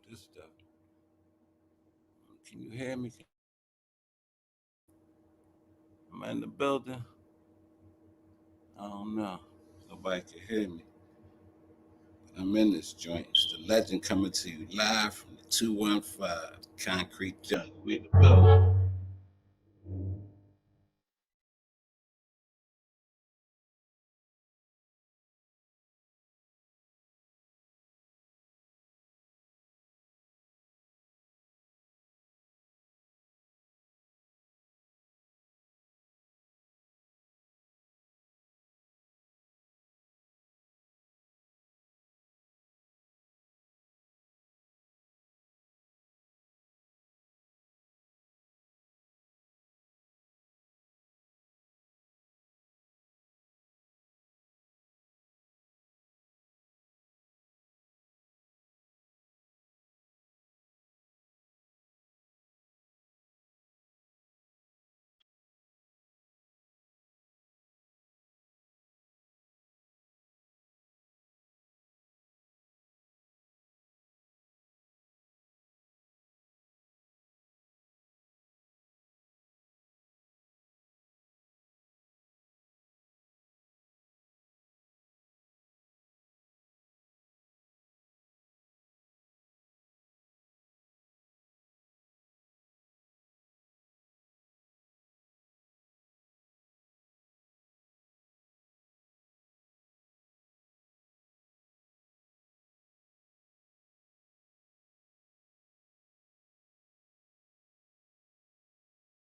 this stuff. Can you hear me? Am I in the building? I don't know. Nobody can hear me. I'm in this joint. It's the legend coming to you live from the 215 Concrete Jungle. We in the building.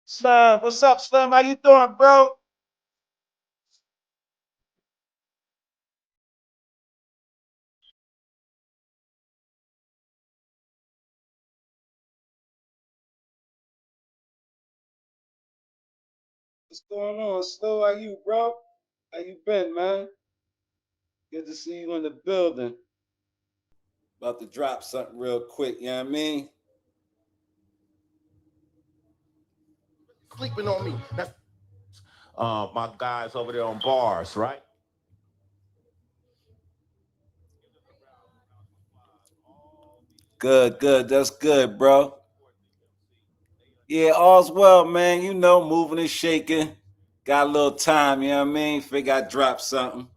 Slim, what's up, Slim? How you doing, bro? What's going on, Slim? How you, bro? How you been, man? Good to see you in the building. About to drop something real quick, you know what I mean? Sleeping on me. That's my guys over there on bars, right? Good, good. That's good, bro. Yeah, all's well, man. You know, moving and shaking. Got a little time, you know what I mean? Figure I drop something.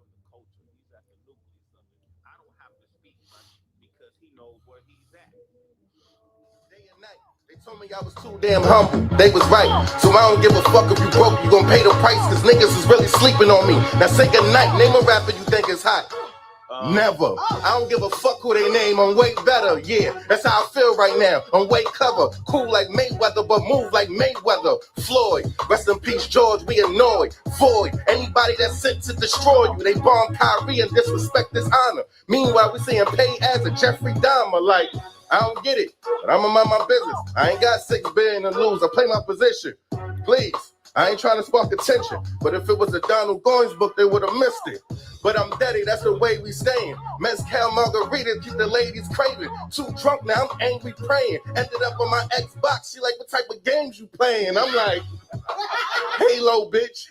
They told me I was too damn humble. They was right. So I don't give a fuck if you broke. You gon' pay the price, cause niggas is really sleeping on me. Now say goodnight. Name a rapper you think is hot. Never. I don't give a fuck who they name. I'm way better. Yeah, that's how I feel right now. I'm way clever. Cool like Mayweather, but move like Mayweather. Floyd. Rest in peace, George. We annoyed. Void. Anybody that's sent to destroy you. They bomb Kyrie and disrespect this honor. Meanwhile, we saying pay as a Jeffrey Dahmer. Like, I don't get it, but I'ma mind my business. I ain't got $6 billion to lose. I play my position. Please. I ain't trying to spark attention, but if it was a Donald Goins book, they would have missed it. But I'm daddy, that's the way we staying. Mezcal margaritas keep the ladies craving. Too drunk now, I'm angry praying. Ended up on my Xbox, she like, what type of games you playing? I'm like, Halo, bitch.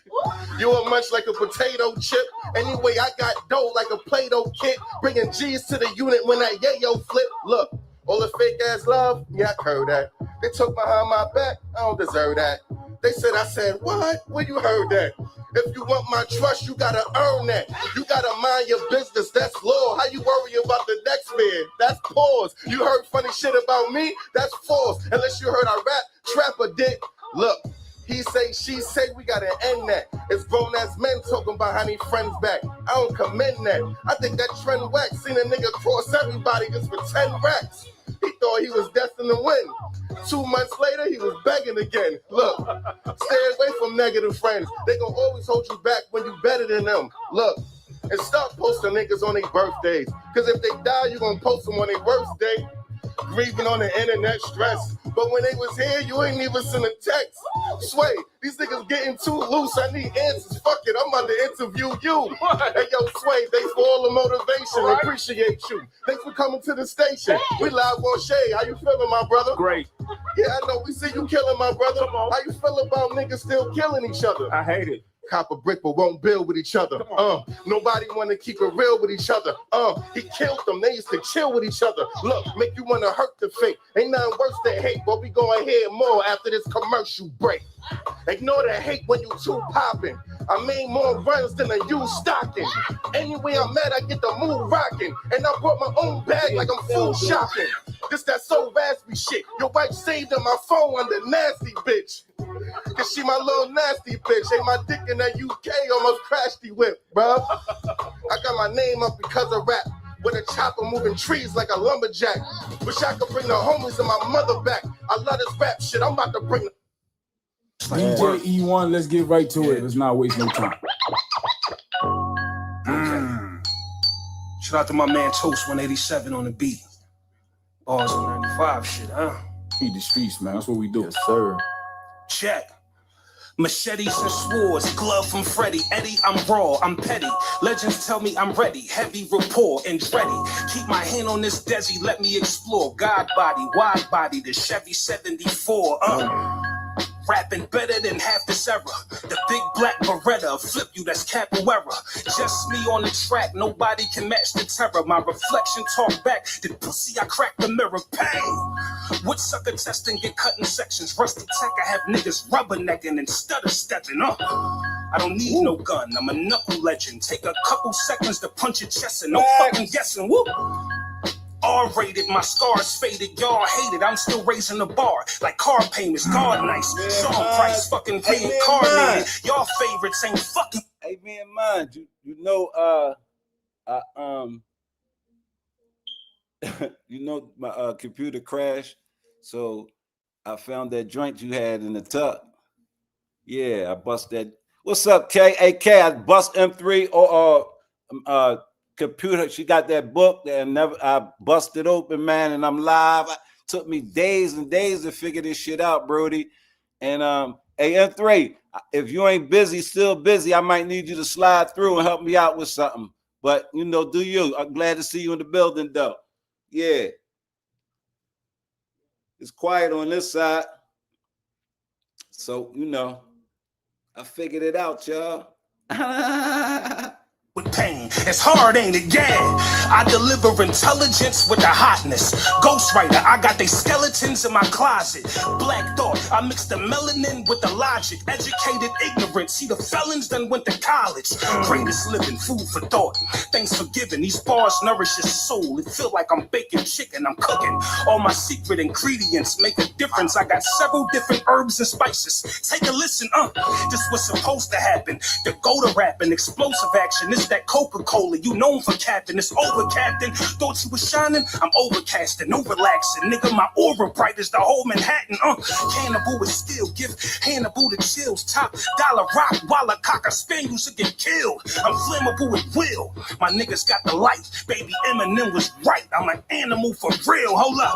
You are much like a potato chip. Anyway, I got dough like a Play-Doh kit. Bringing G's to the unit when that yayo flip. Look, all the fake ass love, yeah, I heard that. They took behind my back, I don't deserve that. They said, I said, what? Where you heard that? If you want my trust, you gotta earn that. You gotta mind your business, that's law. How you worry about the next man? That's pause. You heard funny shit about me? That's false. Unless you heard I rap, trap or dick. Look, he say, she say, we gotta end that. It's grown-ass men talking behind their friends' back. I don't commend that. I think that trend whack. Seen a nigga cross everybody just for 10 racks. He thought he was destined to win. 2 months later, he was begging again. Look, stay away from negative friends. They gonna always hold you back when you better than them. Look, and stop posting niggas on their birthdays. Cause if they die, you gonna post them on their worst day. Grieving on the internet stress. But when they was here, you ain't even send a text. Sway, these niggas getting too loose. I need answers. Fuck it, I'm about to interview you. Hey, yo, Sway, thanks for all the motivation. Right. Appreciate you. Thanks for coming to the station. We live on Shay. How you feeling, my brother? Great. Yeah, I know. We see you killing, my brother. How you feel about niggas still killing each other? I hate it. Cop a brick but won't build with each other. Nobody want to keep it real with each other. He killed them. They used to chill with each other. Look, make you want to hurt the fake. Ain't nothing worse than hate, but we gonna hear more after this commercial break. Ignore the hate when you too popping. I made more runs than a used stocking. Anyway I'm mad, I get the mood rocking. And I brought my own bag like I'm food shopping. This that so raspy shit. Your wife saved on my phone under nasty bitch. Cause she my little nasty bitch. Ain't my dick in that UK almost crashed the whip, bruh. I got my name up because of rap. With a chopper moving trees like a lumberjack. Wish I could bring the homies and my mother back. I love this rap shit. I'm about to bring the DJ E1, let's get right to it. Let's not waste no time. Shout out to my man Toast 187 on the beat. Bars on 95 shit, huh? Feed the streets, man. That's what we do. Yes, sir. Check. Machetes and swords, glove from Freddie. Eddie, I'm raw, I'm petty. Legends tell me I'm ready. Heavy rapport and dready. Keep my hand on this Desi, let me explore. God body, wide body, the Chevy 74. Rapping better than half this era. The big black Beretta, flip you, that's capoeira. Just me on the track, nobody can match the terror. My reflection talk back, the pussy, I crack the mirror, bang. Wood sucker testing, get cut in sections. Rusty tech, I have niggas rubbernecking and stutter stepping up. I don't need no gun, I'm a knuckle legend. Take a couple seconds to punch your chest and no fucking guessing, whoop. R-rated, my scars faded, y'all hated. I'm still raising the bar like car payments, guard nice. Song price fucking reincarnated. Y'all favorites ain't fucking. Hey man, mind you know you know my computer crashed, so I found that joint you had in the tuck. Yeah, I bust that. What's up, K? Hey K, I bust M3 or computer. She got that book that I busted open, man, and I'm live. It took me days and days to figure this shit out, Brody. And hey, M3, if you ain't busy, still busy, I might need you to slide through and help me out with something. But you know, do you? I'm glad to see you in the building, though. Yeah, it's quiet on this side, so you know, I figured it out, y'all. With pain, it's hard, ain't it? Yeah, I deliver intelligence with the hotness. Ghostwriter, I got they skeletons in my closet. Black thought, I mix the melanin with the logic. Educated ignorance, see the felons done went to college. Greatest living, food for thought. Thanks for giving, these bars nourish your soul. It feel like I'm baking chicken, I'm cooking. All my secret ingredients make a difference. I got several different herbs and spices. Take a listen, this was supposed to happen. The go to rapping, explosive action. This that Coca-Cola, you known for capping. It's over, Captain. Thought you was shining, I'm overcasting, no relaxing. Nigga, my aura bright as the whole Manhattan. Cannibal with skill, give Hannibal the chills. Top dollar rock, while a cocker spaniel should get killed. I'm flammable with will. My niggas got the light. Baby Eminem was right. I'm an animal for real. Hold up.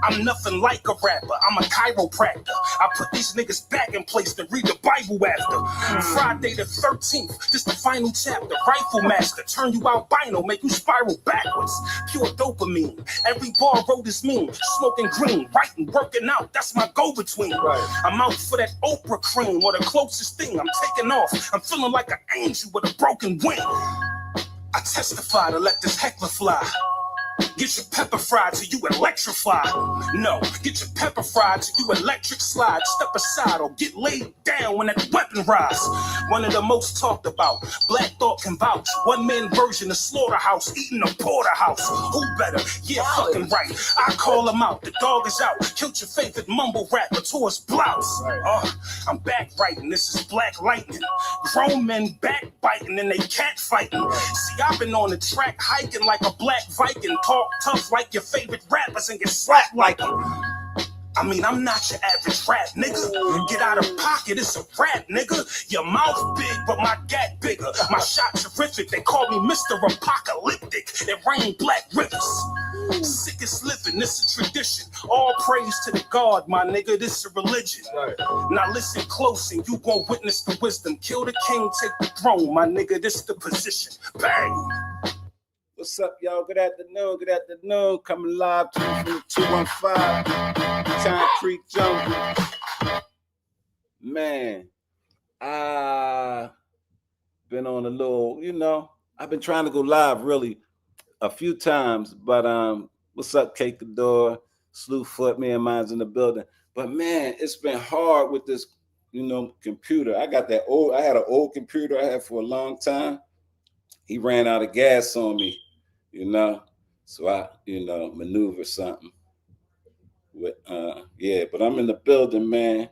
I'm nothing like a rapper. I'm a chiropractor. I put these niggas back in place to read the Bible after. Friday the 13th, this the final chapter. Rifle master, turn you albino, make you spiral backwards. Pure dopamine. Every bar wrote is mean. Smoking green, writing, working out. That's my go-between. I'm out for that Oprah cream or the closest thing. I'm taking off. I'm feeling like an angel with a broken wing. I testify to let this heckler fly. Get your pepper fried till you electrify. No, get your pepper fried till you electric slide. Step aside or get laid down when that weapon rise. One of the most talked about. Black Thought can vouch. One man version of Slaughterhouse eating a porterhouse. Who better? Yeah, fucking right. I call him out. The dog is out. Killed your favorite mumble rapper to his blouse. I'm back writing. This is Black Lightning. Grown men backbiting and they cat fighting. See, I've been on the track hiking like a black Viking. Talk tough like your favorite rappers and get slapped like them. I mean, I'm not your average rap nigga. Get out of pocket, it's a rap nigga. Your mouth big, but my gat bigger. My shot terrific, they call me Mr. Apocalyptic. It rain black rivers. Sickest living, this a tradition. All praise to the God, my nigga, this a religion. Now listen close and you gon' witness the wisdom. Kill the king, take the throne, my nigga, this the position. Bang! What's up, y'all? Good afternoon. Good afternoon. Coming live to you from the 215 Concrete Jungle. Man, been on a little, I've been trying to go live really a few times, but what's up, Cake Adore, Slew Foot, me and mine's in the building. But man, it's been hard with this, computer. I had an old computer I had for a long time. He ran out of gas on me, so I, maneuver something. With but I'm in the building, man.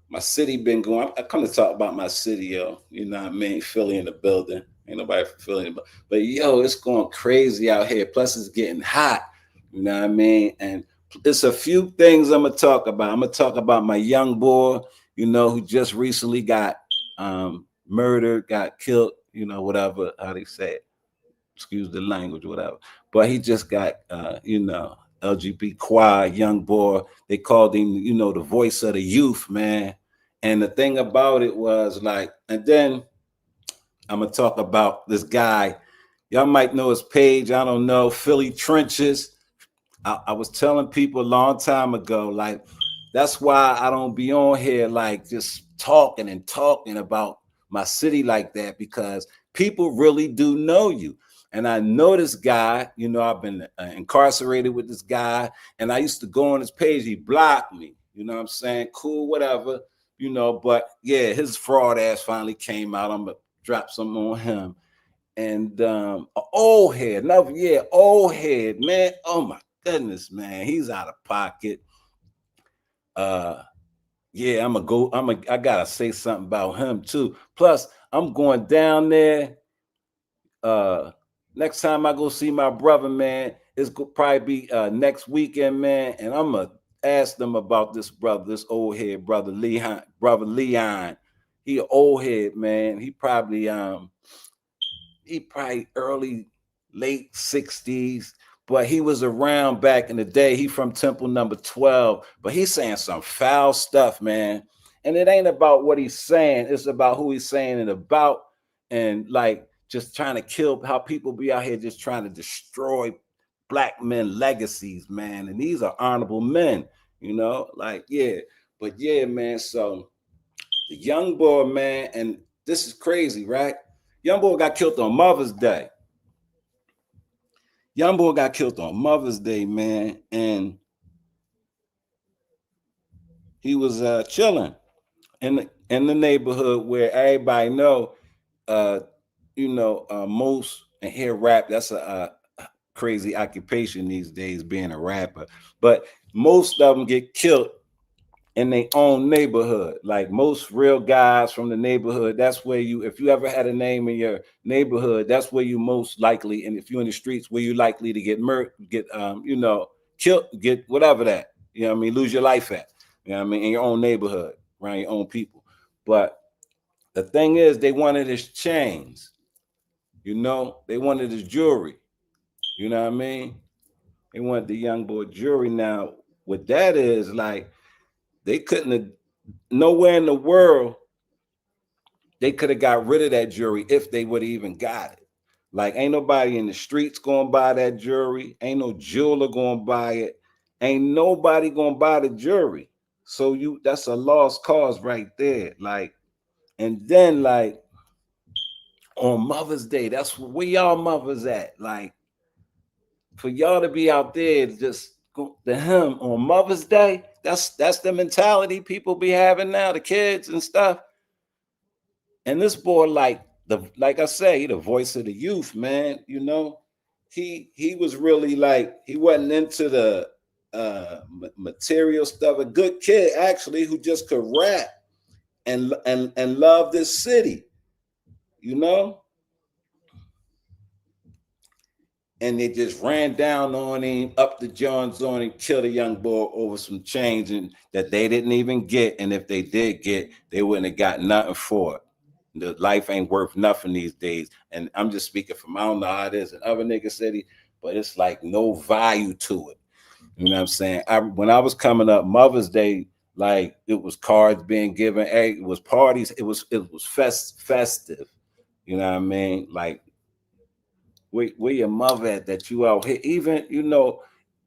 My city been going. I come to talk about my city, yo. You know what I mean? Philly in the building. Ain't nobody from Philly, but yo, it's going crazy out here. Plus, it's getting hot. You know what I mean? And there's a few things I'm gonna talk about. I'm gonna talk about my young boy, who just recently got murdered, got killed. Whatever how they say it. Excuse the language, whatever. But he just got, LGP Qua, young boy. They called him, the voice of the youth, man. And the thing about it was like, and then I'm gonna talk about this guy. Y'all might know his page. I don't know. Philly Trenches. I was telling people a long time ago, like, that's why I don't be on here like just talking about my city like that, because people really do know you. And I know this guy, I've been incarcerated with this guy, and I used to go on his page. He blocked me, you know what I'm saying? Cool, whatever, but yeah, his fraud ass finally came out. I'm gonna drop something on him. And old head, old head, man. Oh my goodness, man, he's out of pocket. I gotta say something about him too. Plus, I'm going down there. Next time I go see my brother, man, it's probably be next weekend, man. And I'm gonna ask them about this brother, this old head brother Leon. He an old head, man. He probably early, late 60s, but he was around back in the day. He from Temple number 12, but he's saying some foul stuff, man. And it ain't about what he's saying. It's about who he's saying it about, and like just trying to kill, how people be out here just trying to destroy black men legacies, man. And these are honorable men, but yeah, man. So the young boy, man, and this is crazy, right? Young boy got killed on Mother's Day. Young boy got killed on Mother's Day, man. And he was chilling in the neighborhood where everybody know, most, and hear rap, that's a crazy occupation these days, being a rapper. But most of them get killed in their own neighborhood. Like most real guys from the neighborhood, that's where if you ever had a name in your neighborhood, that's where you most likely, and if you're in the streets, where you likely to get murdered, get killed, get whatever that, lose your life at, in your own neighborhood, around your own people. But the thing is, they wanted his chains, they wanted his jewelry, you know what I mean? They wanted the young boy jewelry. Now, what that is, like, they couldn't have, nowhere in the world they could have got rid of that jewelry if they would have even got it. Like, ain't nobody in the streets gonna buy that jewelry. Ain't no jeweler gonna buy it. Ain't nobody gonna buy the jewelry. So that's a lost cause right there. Like, and then like on Mother's Day, that's where y'all mothers at. Like, for y'all to be out there just go to him on Mother's Day, that's the mentality people be having now, the kids and stuff. And this boy, like I say, he the voice of the youth, man. He was really like, he wasn't into the material stuff. A good kid, actually, who just could rap and love this city, And they just ran down on him, up the Johns on him, killed a young boy over some change that they didn't even get. And if they did get, they wouldn't have got nothing for it. The life ain't worth nothing these days. And I'm just speaking from, I don't know how it is in other nigga city, but it's like no value to it. You know what I'm saying? When I was coming up, Mother's Day, like, it was cards being given, it was parties, it was festive. You know what I mean? Like, where your mother at that you out here? Even,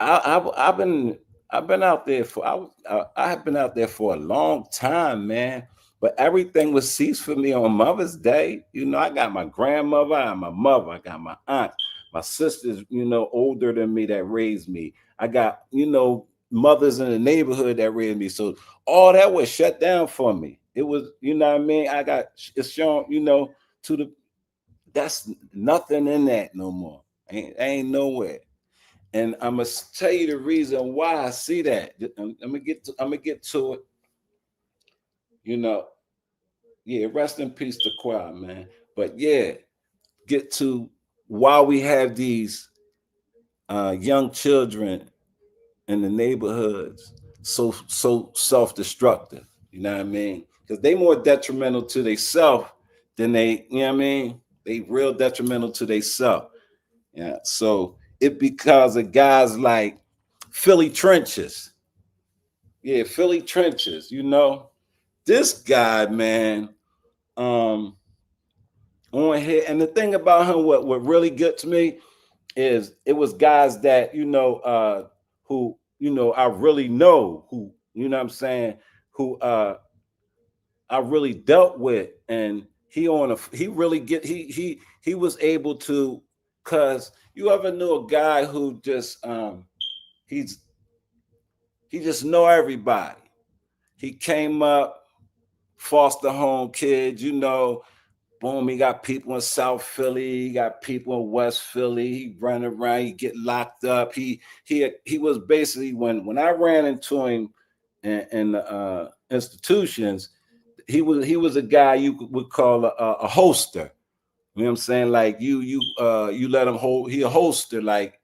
I've been out there for, I have been out there for a long time, man. But everything was ceased for me on Mother's Day. You know, I got my grandmother, I got my mother, I got my aunt, my sisters, you know, older than me that raised me. I got, you know, mothers in the neighborhood that raised me. So all that was shut down for me. It was, you know what I mean? I got it's shown, you know, to the that's nothing in that no more. Ain't nowhere. And I'm gonna tell you the reason why I see that. I'm gonna get to it. You know, yeah, rest in peace to Qua, man. But yeah, get to why we have these young children in the neighborhoods so self-destructive. You know what I mean? Because they more detrimental to themselves than they, you know what I mean? They real detrimental to themselves. Yeah. So it because of guys like Philly Trenches. Yeah, Philly Trenches, you know. This guy, man, on here. And the thing about him, what really good to me is it was guys that, you know, who, you know, I really know who, you know what I'm saying, who I really dealt with. And he really he was able to, cause you ever knew a guy who just he just know everybody. He came up, foster home kid, you know, boom, he got people in South Philly, he got people in West Philly, he run around, he get locked up. He was basically when I ran into him in the institutions, he was a guy you would call a holster. You know what I'm saying? Like you let him hold. He a holster like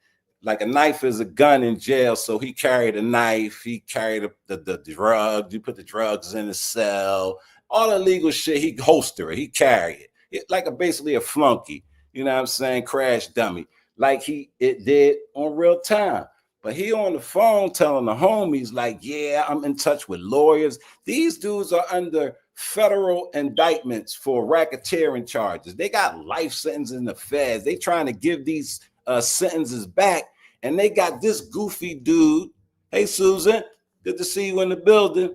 a knife is a gun in jail. So he carried a knife. He carried the drugs. You put the drugs in the cell. All the legal shit. He holster it. He carried it like basically a flunky. You know what I'm saying? Crash dummy. Like it did on real time. But he on the phone telling the homies like, yeah, I'm in touch with lawyers. These dudes are under federal indictments for racketeering charges. They got life sentences in the feds. They trying to give these sentences back, and they got this goofy dude. Hey, Susan, good to see you in the building.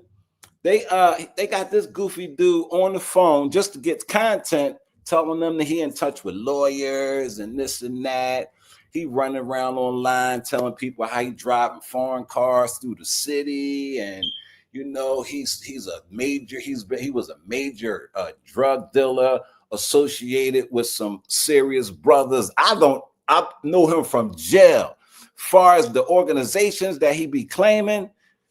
They got this goofy dude on the phone just to get content, telling them that he in touch with lawyers and this and that. He running around online telling people how he driving foreign cars through the city, and you know he was a major drug dealer associated with some serious brothers. I know him from jail. Far as the organizations that he be claiming,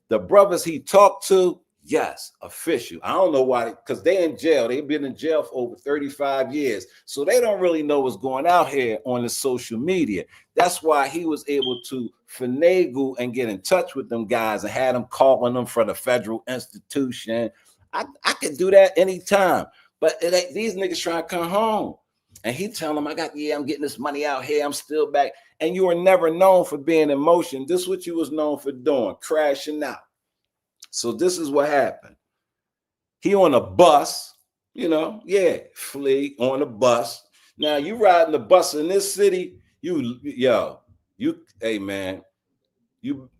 the brothers he talked to, yes, official. I don't know why, because they in jail. They've been in jail for over 35 years. So they don't really know what's going out here on the social media. That's why he was able to finagle and get in touch with them guys and had them calling them for the federal institution. I could do that anytime. But these niggas trying to come home. And he telling them, I'm getting this money out here. I'm still back. And you were never known for being in motion. This is what you was known for doing, crashing out. So this is what happened. He on a bus, you know, flee on a bus. Now you riding the bus in this city, hey man,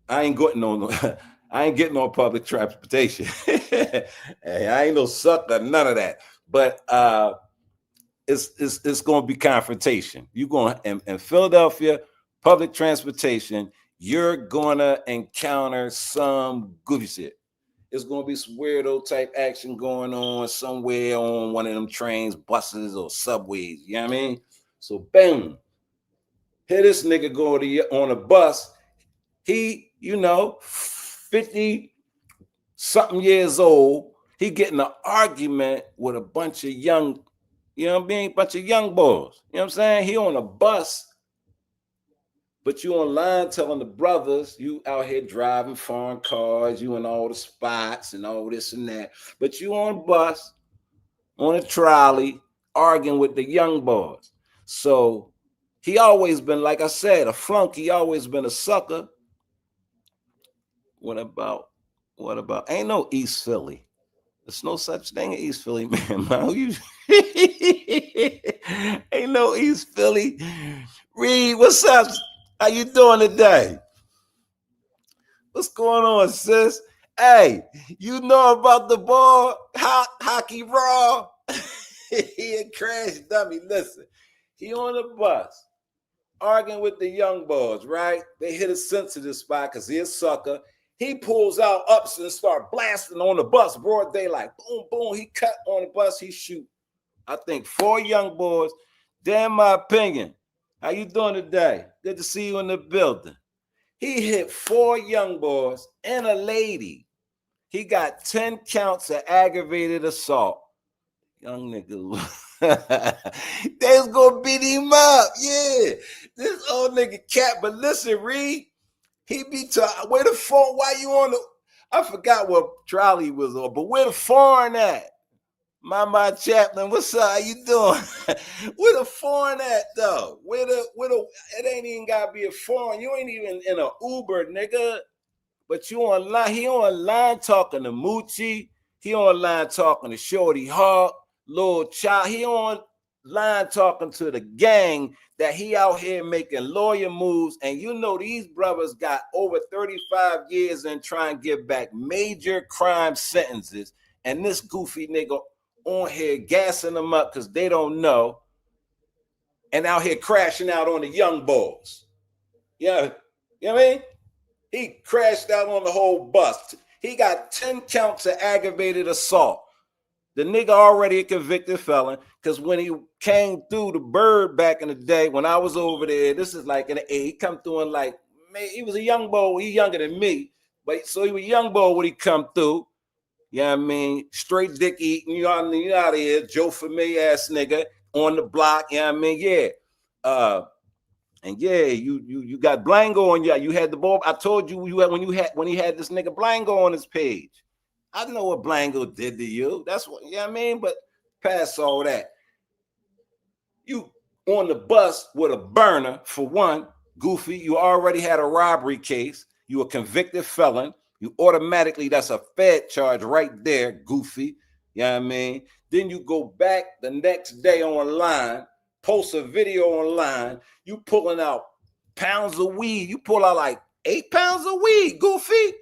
I ain't getting on public transportation. Hey, I ain't no sucker, none of that. But it's gonna be confrontation. You going in Philadelphia, public transportation, you're gonna encounter some goofy shit. It's going to be some weirdo type action going on somewhere on one of them trains, buses, or subways. You know what I mean? So, bang. Here this nigga on a bus. He, 50 something years old. He getting an argument with a bunch of young, bunch of young boys. You know what I'm saying? He on a bus. But you online telling the brothers you out here driving foreign cars, you in all the spots and all this and that. But you on a bus, on a trolley, arguing with the young boys. So he always been, like I said, a flunky. He always been a sucker. What about? Ain't no East Philly. There's no such thing as East Philly, man. Ain't no East Philly. Reed, what's up? How you doing today? What's going on, sis? Hey, you know about the ball hockey raw? He a crash dummy. Listen, he on the bus arguing with the young boys, right? They hit a sensitive spot because he's a sucker. He pulls out ups and start blasting on the bus, broad daylight. Boom, boom. He cut on the bus. He shoot, I think, 4 young boys. Damn my opinion. How you doing today? Good to see you in the building. He hit 4 young boys and a lady. He got 10 counts of aggravated assault. Young nigga. They was gonna beat him up. Yeah. This old nigga cat. But listen, Reed, he be talking. Where the phone? Why you on the? I forgot what trolley he was on, but where the foreign at? My Chaplin, what's up? How you doing? Where the foreign at though? Where the it ain't even gotta be a foreign. You ain't even in an Uber, nigga. But you online, he online talking to Moochie, he online talking to Shorty Hawk, Lil Child, he online talking to the gang that he out here making lawyer moves. And you know these brothers got over 35 years and try and give back major crime sentences. And this goofy nigga on here gassing them up because they don't know, and out here crashing out on the young boys. Yeah, you know what I mean? He crashed out on the whole bus. He got 10 counts of aggravated assault. The nigga already a convicted felon, because when he came through the Bird back in the day, when I was over there, this is like in the 80s, he come through and like, man, he was a young boy. He younger than me, but so he was a young boy when he come through. You know what I mean? Straight dick eating, you out of here, Joe Familiar ass nigga on the block, you know what I mean? Yeah. And yeah, you got Blango on you. You had the ball. I told you when he had this nigga Blango on his page. I know what Blango did to you. That's what, you know what I mean? But past all that. You on the bus with a burner, for one, goofy. You already had a robbery case. You a convicted felon. You automatically, that's a Fed charge right there, goofy. You know what I mean? Then you go back the next day online, post a video online, you pulling out pounds of weed. You pull out like 8 pounds of weed, goofy.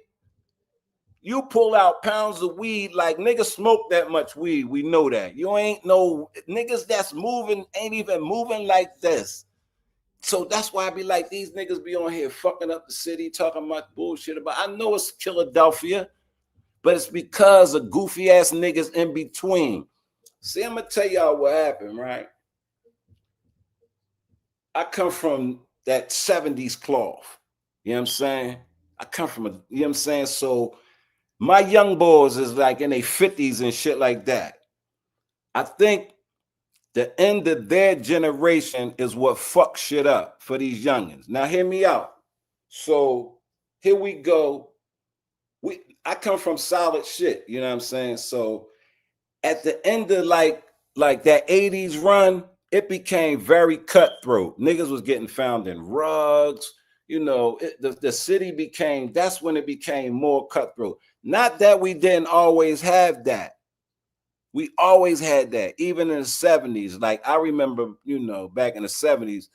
You pull out pounds of weed like niggas smoke that much weed. We know that. You ain't no niggas that's moving, ain't even moving like this. So that's why I be like, these niggas be on here fucking up the city, talking about bullshit about. I know it's Philadelphia, but it's because of goofy ass niggas in between. See, I'm gonna tell y'all what happened, right? I come from that 70s cloth. You know what I'm saying? I come from you know what I'm saying? So my young boys is like in their 50s and shit like that. I think the end of their generation is what fucks shit up for these youngins. Now hear me out. So here we go. I come from solid shit, you know what I'm saying? So at the end of like that 80s run, it became very cutthroat. Niggas was getting found in rugs. You know, the city became, that's when it became more cutthroat. Not that we didn't always have that. We always had that, even in the 70s. Like I remember, you know, back in the 70s,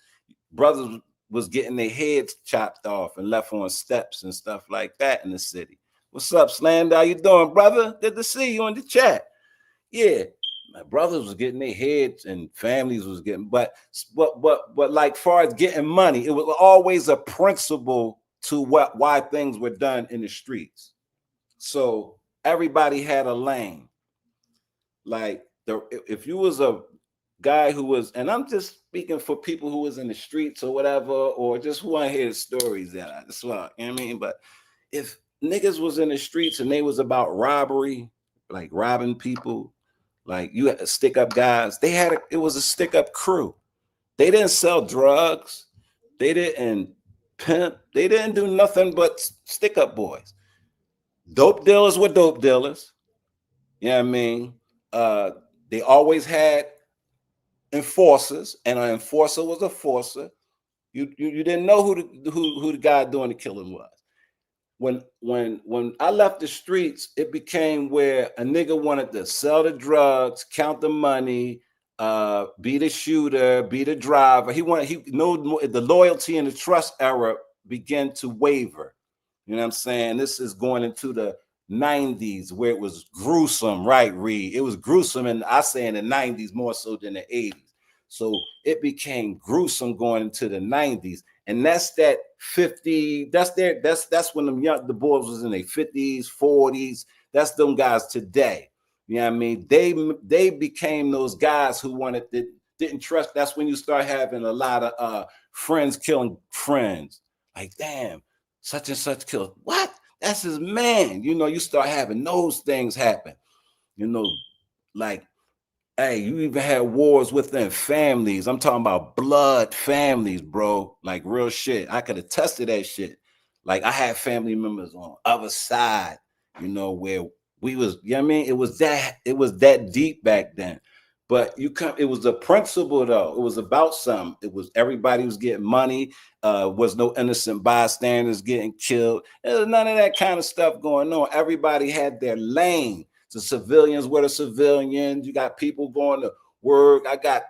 brothers was getting their heads chopped off and left on steps and stuff like that in the city. What's up, Slam? How you doing, brother? Good to see you in the chat. Yeah, my brothers was getting their heads and families was getting, but like far as getting money, it was always a principle to why things were done in the streets. So everybody had a lane. Like if you was a guy who was, and I'm just speaking for people who was in the streets or whatever, or just want to hear the stories that I just want, you know what I mean? But if niggas was in the streets and they was about robbery, like robbing people, like you had to stick up guys, it was a stick up crew. They didn't sell drugs, they didn't pimp, they didn't do nothing but stick up boys. Dope dealers were dope dealers. You know what I mean? They always had enforcers, and an enforcer was a forcer. You didn't know who the guy doing the killing was. When I left the streets, it became where a nigga wanted to sell the drugs, count the money, be the shooter, be the driver. The loyalty and the trust era began to waver. You know what I'm saying? This is going into the 90s where it was gruesome, right, Reed? It was gruesome, and I say in the 90s more so than the 80s. So it became gruesome going into the 90s. And that's that 50, that's when the boys was in their 50s, 40s. That's them guys today. You know what I mean? They became those guys who didn't trust. That's when you start having a lot of friends killing friends. Like, damn, such and such killed. What? That's his man. You know, you start having those things happen. You know, like, hey, you even had wars within families. I'm talking about blood families, bro. Like real shit. I could attest to that shit. Like I had family members on other side, you know, where we was, you know what I mean? It was that deep back then. But it was a principle though. It was about something. It was everybody was getting money. Was no innocent bystanders getting killed. There was none of that kind of stuff going on. Everybody had their lane. The civilians were the civilians. You got people going to work. I got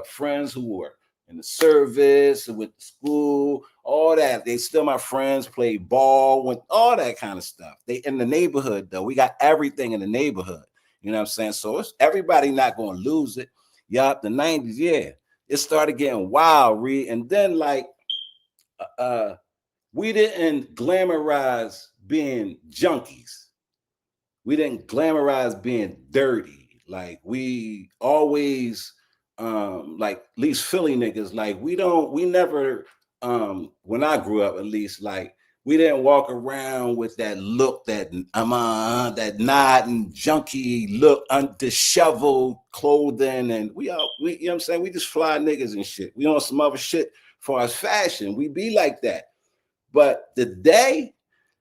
friends who were in the service, with school, all that. They still my friends, play ball, with all that kind of stuff. They in the neighborhood though. We got everything in the neighborhood. You know what I'm saying? So it's everybody not going to lose it. Yup, the 90s, yeah. It started getting wild, Reed. And then like we didn't glamorize being junkies. We didn't glamorize being dirty. Like we always like at least Philly niggas, like we never when I grew up at least, like we didn't walk around with that look, that that nodding junkie look, disheveled clothing, and we you know what I'm saying, we just fly niggas and shit. We on some other shit for our fashion. We be like that. But today,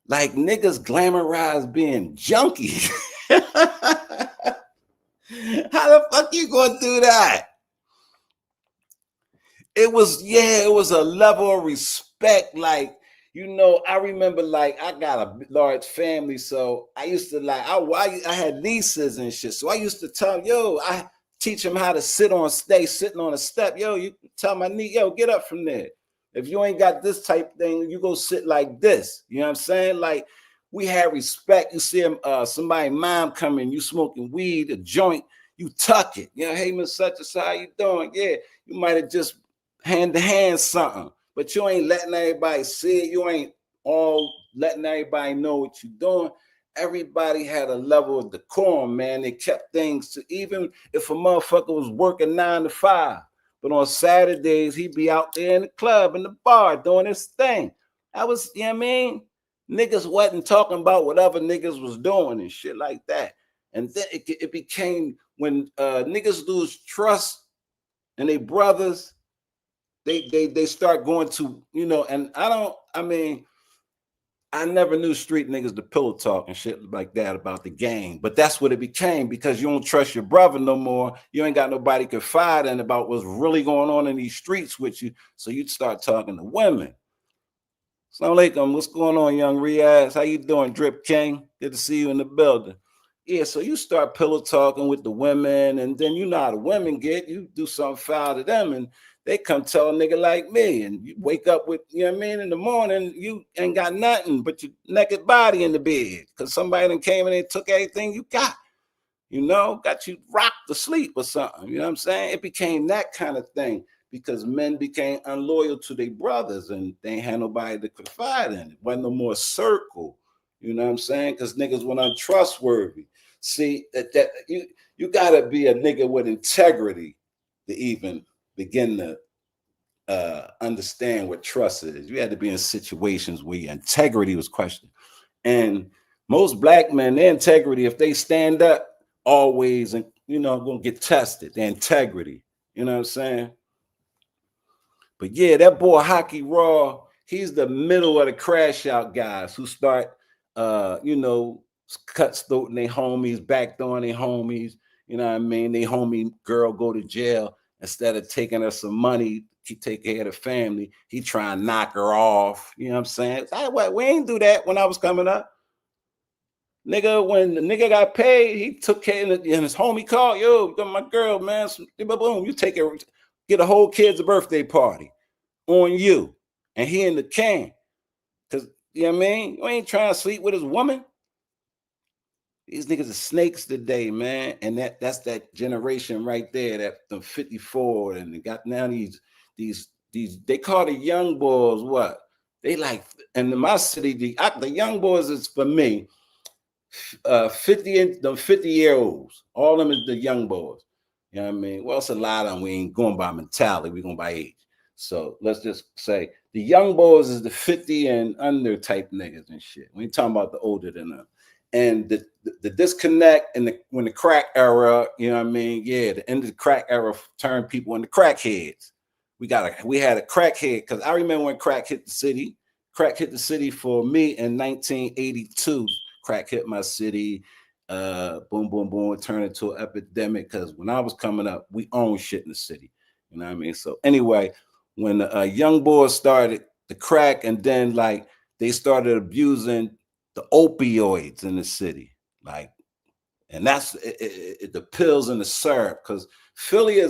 like niggas glamorize being junkies. How the fuck you gonna do that? It was a level of respect. Like, you know, I remember like I got a large family, so I used to like I had nieces and shit. So I used to tell them, yo, I teach them how to stay sitting on a step. Yo, you tell my niece, yo, get up from there. If you ain't got this type thing, you go sit like this. You know what I'm saying? Like we had respect. You see somebody mom coming, you smoking weed, a joint, you tuck it. You know, hey, Miss Such and how you doing? Yeah, you might have just hand to hand something, but you ain't letting everybody see it. You ain't all letting everybody know what you're doing. Everybody had a level of decorum, man. They kept things to, even if a motherfucker was working 9 to 5, but on Saturdays he'd be out there in the club, in the bar, doing his thing. That was, you know what I mean? Niggas wasn't talking about what other niggas was doing and shit like that. And then it became, when niggas lose trust in their brothers, they start going to, you know, and I never knew street niggas to pillow talk and shit like that about the game, but that's what it became, because you don't trust your brother no more. You ain't got nobody confide in about what's really going on in these streets with you. So you'd start talking to women. Assalamu alaikum. What's going on, young Riaz? How you doing, Drip King? Good to see you in the building. Yeah, so you start pillow talking with the women, and then you know how the women get. You do something foul to them, and they come tell a nigga like me, and you wake up with, you know what I mean, in the morning, you ain't got nothing but your naked body in the bed, because somebody done came and they took everything you got, you know, got you rocked to sleep or something, you know what I'm saying? It became that kind of thing, because men became unloyal to their brothers, and they ain't had nobody to confide in. It wasn't no more circle, you know what I'm saying? Because niggas were untrustworthy. See, that you gotta be a nigga with integrity to even begin to understand what trust is. You had to be in situations where your integrity was questioned. And most black men, their integrity, if they stand up, always, and you know, gonna get tested. Their integrity, you know what I'm saying? But yeah, that boy Hockey Raw, he's the middle of the crash out guys who start you know, cuts throating their homies, backdooring their homies, you know what I mean? They homie girl go to jail. Instead of taking her some money, she take care of the family, he try and knock her off. You know what I'm saying? We ain't do that when I was coming up. Nigga, when the nigga got paid, he took care of it, and his homie called, yo, got my girl, man. Boom, you take it, get a whole kid's birthday party on you. And he in the can. Cause you know what I mean? You ain't trying to sleep with his woman. These niggas are snakes today, man. And that's that generation right there, that the 54, and they got now these they call the young boys what? They like, and in my city, the young boys is for me, 50 and the 50-year-olds. All of them is the young boys. You know what I mean? Well, it's a lot of them. We ain't going by mentality, we're going by age. So let's just say the young boys is the 50 and under type niggas and shit. We ain't talking about the older than them. And the disconnect and when the crack era, you know what I mean? Yeah, the end of the crack era turned people into crackheads. We had a crackhead, because I remember when crack hit the city. Crack hit the city for me in 1982. Crack hit my city. Boom, boom, boom. It turned into an epidemic, because when I was coming up, we owned shit in the city. You know what I mean? So anyway, when the young boys started the crack, and then like they started abusing the opioids in the city, like, and that's the pills and the syrup, because Philly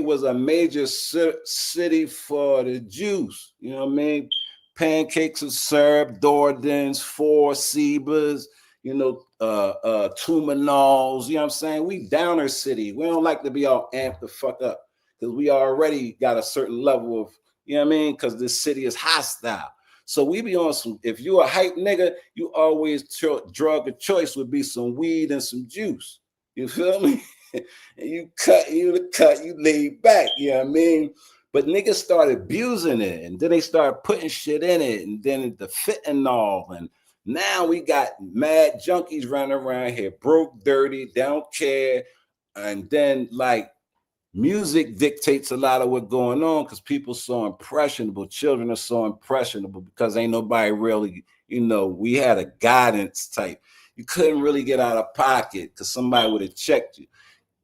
was a major city for the juice. You know what I mean? Pancakes and syrup, Dordens, Four Sebas, you know, Tumanols. You know what I'm saying? We downer city. We don't like to be all amped the fuck up, because we already got a certain level of, you know what I mean? Because this city is hostile. So we be on some, if you a hype nigga, you always drug of choice would be some weed and some juice. You feel me? And you lay back, you know what I mean? But niggas started abusing it, and then they started putting shit in it, and then the fentanyl, and now we got mad junkies running around here, broke, dirty, don't care. And then like music dictates a lot of what's going on, because people are so impressionable. Children are so impressionable because ain't nobody really, you know, we had a guidance type. You couldn't really get out of pocket because somebody would have checked you.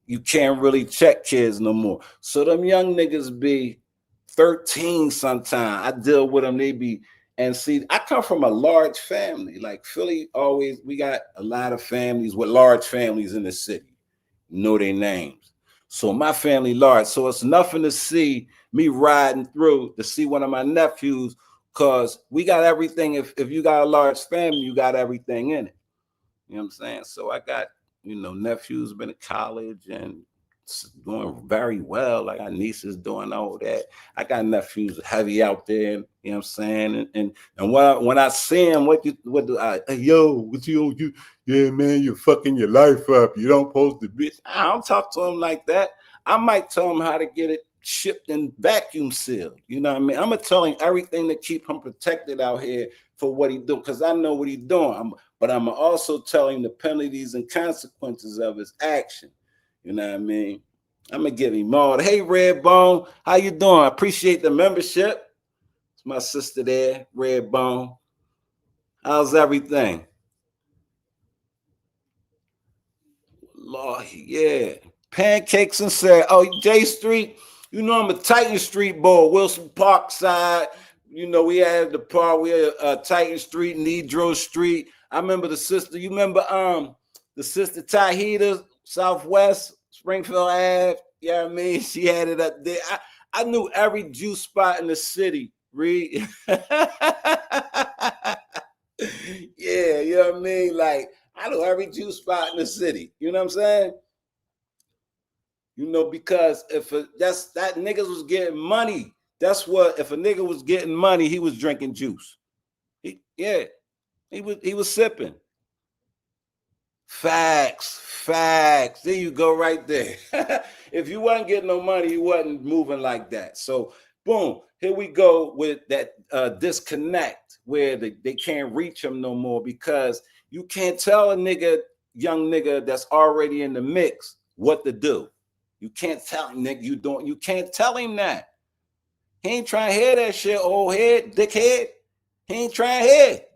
You can't really check kids no more. So them young niggas be 13 sometimes. I deal with them, they be, and see, I come from a large family. Like Philly always, we got a lot of families with large families in the city. You know their names. So my family large. So it's nothing to see me riding through to see one of my nephews, because we got everything. If you got a large family, you got everything in it. You know what I'm saying? So I got, you know, nephews been to college and doing very well. I got nieces doing all that. I got nephews heavy out there, you know what I'm saying? And when I see them, what do I, hey, yo, what you, yeah, man, you're fucking your life up. You don't post the bitch. I don't talk to them like that. I might tell them how to get it shipped and vacuum sealed. You know what I mean? I'm gonna tell him everything to keep him protected out here for what he do, because I know what he's doing. But I'm also telling him the penalties and consequences of his action. You know what I mean? I'm gonna give him all. Hey, Redbone, how you doing? I appreciate the membership. It's my sister there, Redbone. How's everything? Lord, yeah. Pancakes and syrup. Oh, J Street. You know I'm a Titan Street boy. Wilson Park side. You know, we had the park. We had Titan Street, Nedro Street. I remember the sister. You remember the sister Tahita, Southwest, Springfield Ave. You know what I mean? She had it up there. I knew every juice spot in the city. Read. Yeah, you know what I mean? Like, I know every juice spot in the city. You know what I'm saying? You know, because if that niggas was getting money, that's what, if a nigga was getting money, he was drinking juice. He was sipping. Facts. There you go, right there. If you wasn't getting no money, you wasn't moving like that. So, boom, here we go with that disconnect where they can't reach him no more, because you can't tell a young nigga that's already in the mix what to do. You can't tell him, nigga, you can't tell him that. He ain't trying to hear that shit, old head, dickhead. He ain't trying to hear it.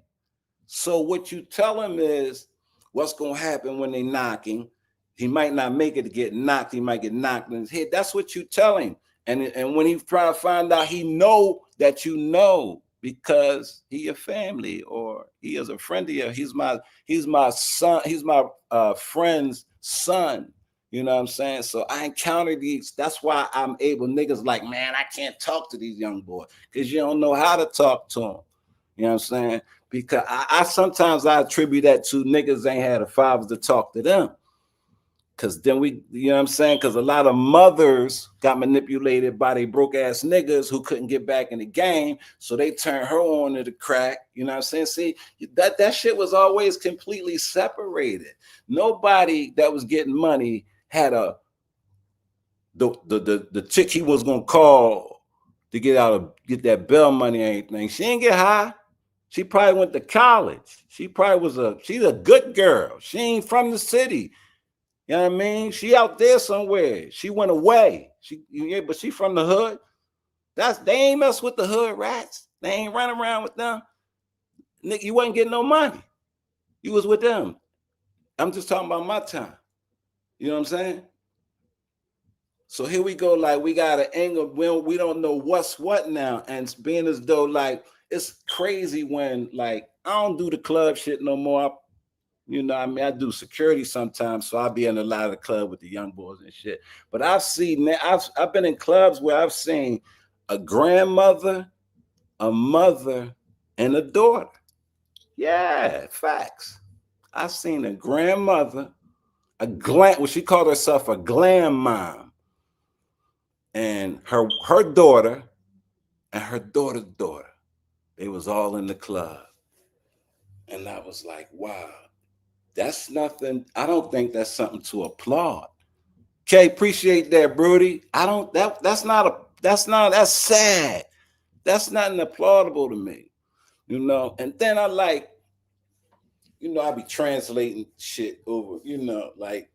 So what you tell him is what's going to happen when they knocking. He might not make it to get knocked. He might get knocked in his head. That's what you tell him. And when he try to find out, he know that you know, because he your family, or he is a friend of yours. He's my son. He's my friend's son. You know what I'm saying? So I encounter these. That's why I'm able, niggas like, man, I can't talk to these young boys, because you don't know how to talk to them. You know what I'm saying? Because I sometimes I attribute that to niggas ain't had a fathers to talk to them. Cause then you know what I'm saying? Cause a lot of mothers got manipulated by they broke ass niggas who couldn't get back in the game. So they turned her on to the crack. You know what I'm saying? See, that shit was always completely separated. Nobody that was getting money had the chick he was gonna call to get that bail money and anything. She didn't get high. She probably went to college. She's a good girl. She ain't from the city. You know what I mean? She out there somewhere. She went away. But she from the hood. They ain't mess with the hood rats. They ain't running around with them. Nick, you wasn't getting no money. You was with them. I'm just talking about my time. You know what I'm saying? So here we go. Like we got an angle. We don't know what's what now. And being as though like it's crazy when like I don't do the club shit no more. You know, I mean, I do security sometimes, so I'll be in a lot of the club with the young boys and shit. But I've been in clubs where I've seen a grandmother, a mother, and a daughter. Yeah, facts. I've seen a grandmother, she called herself a glam mom, and her daughter and her daughter's daughter. They was all in the club, and I was like, wow. That's nothing. I don't think that's something to applaud. Okay, appreciate that, Brody. That's sad. That's nothing applaudable to me, you know. And then I like, you know, I be translating shit over, you know, like,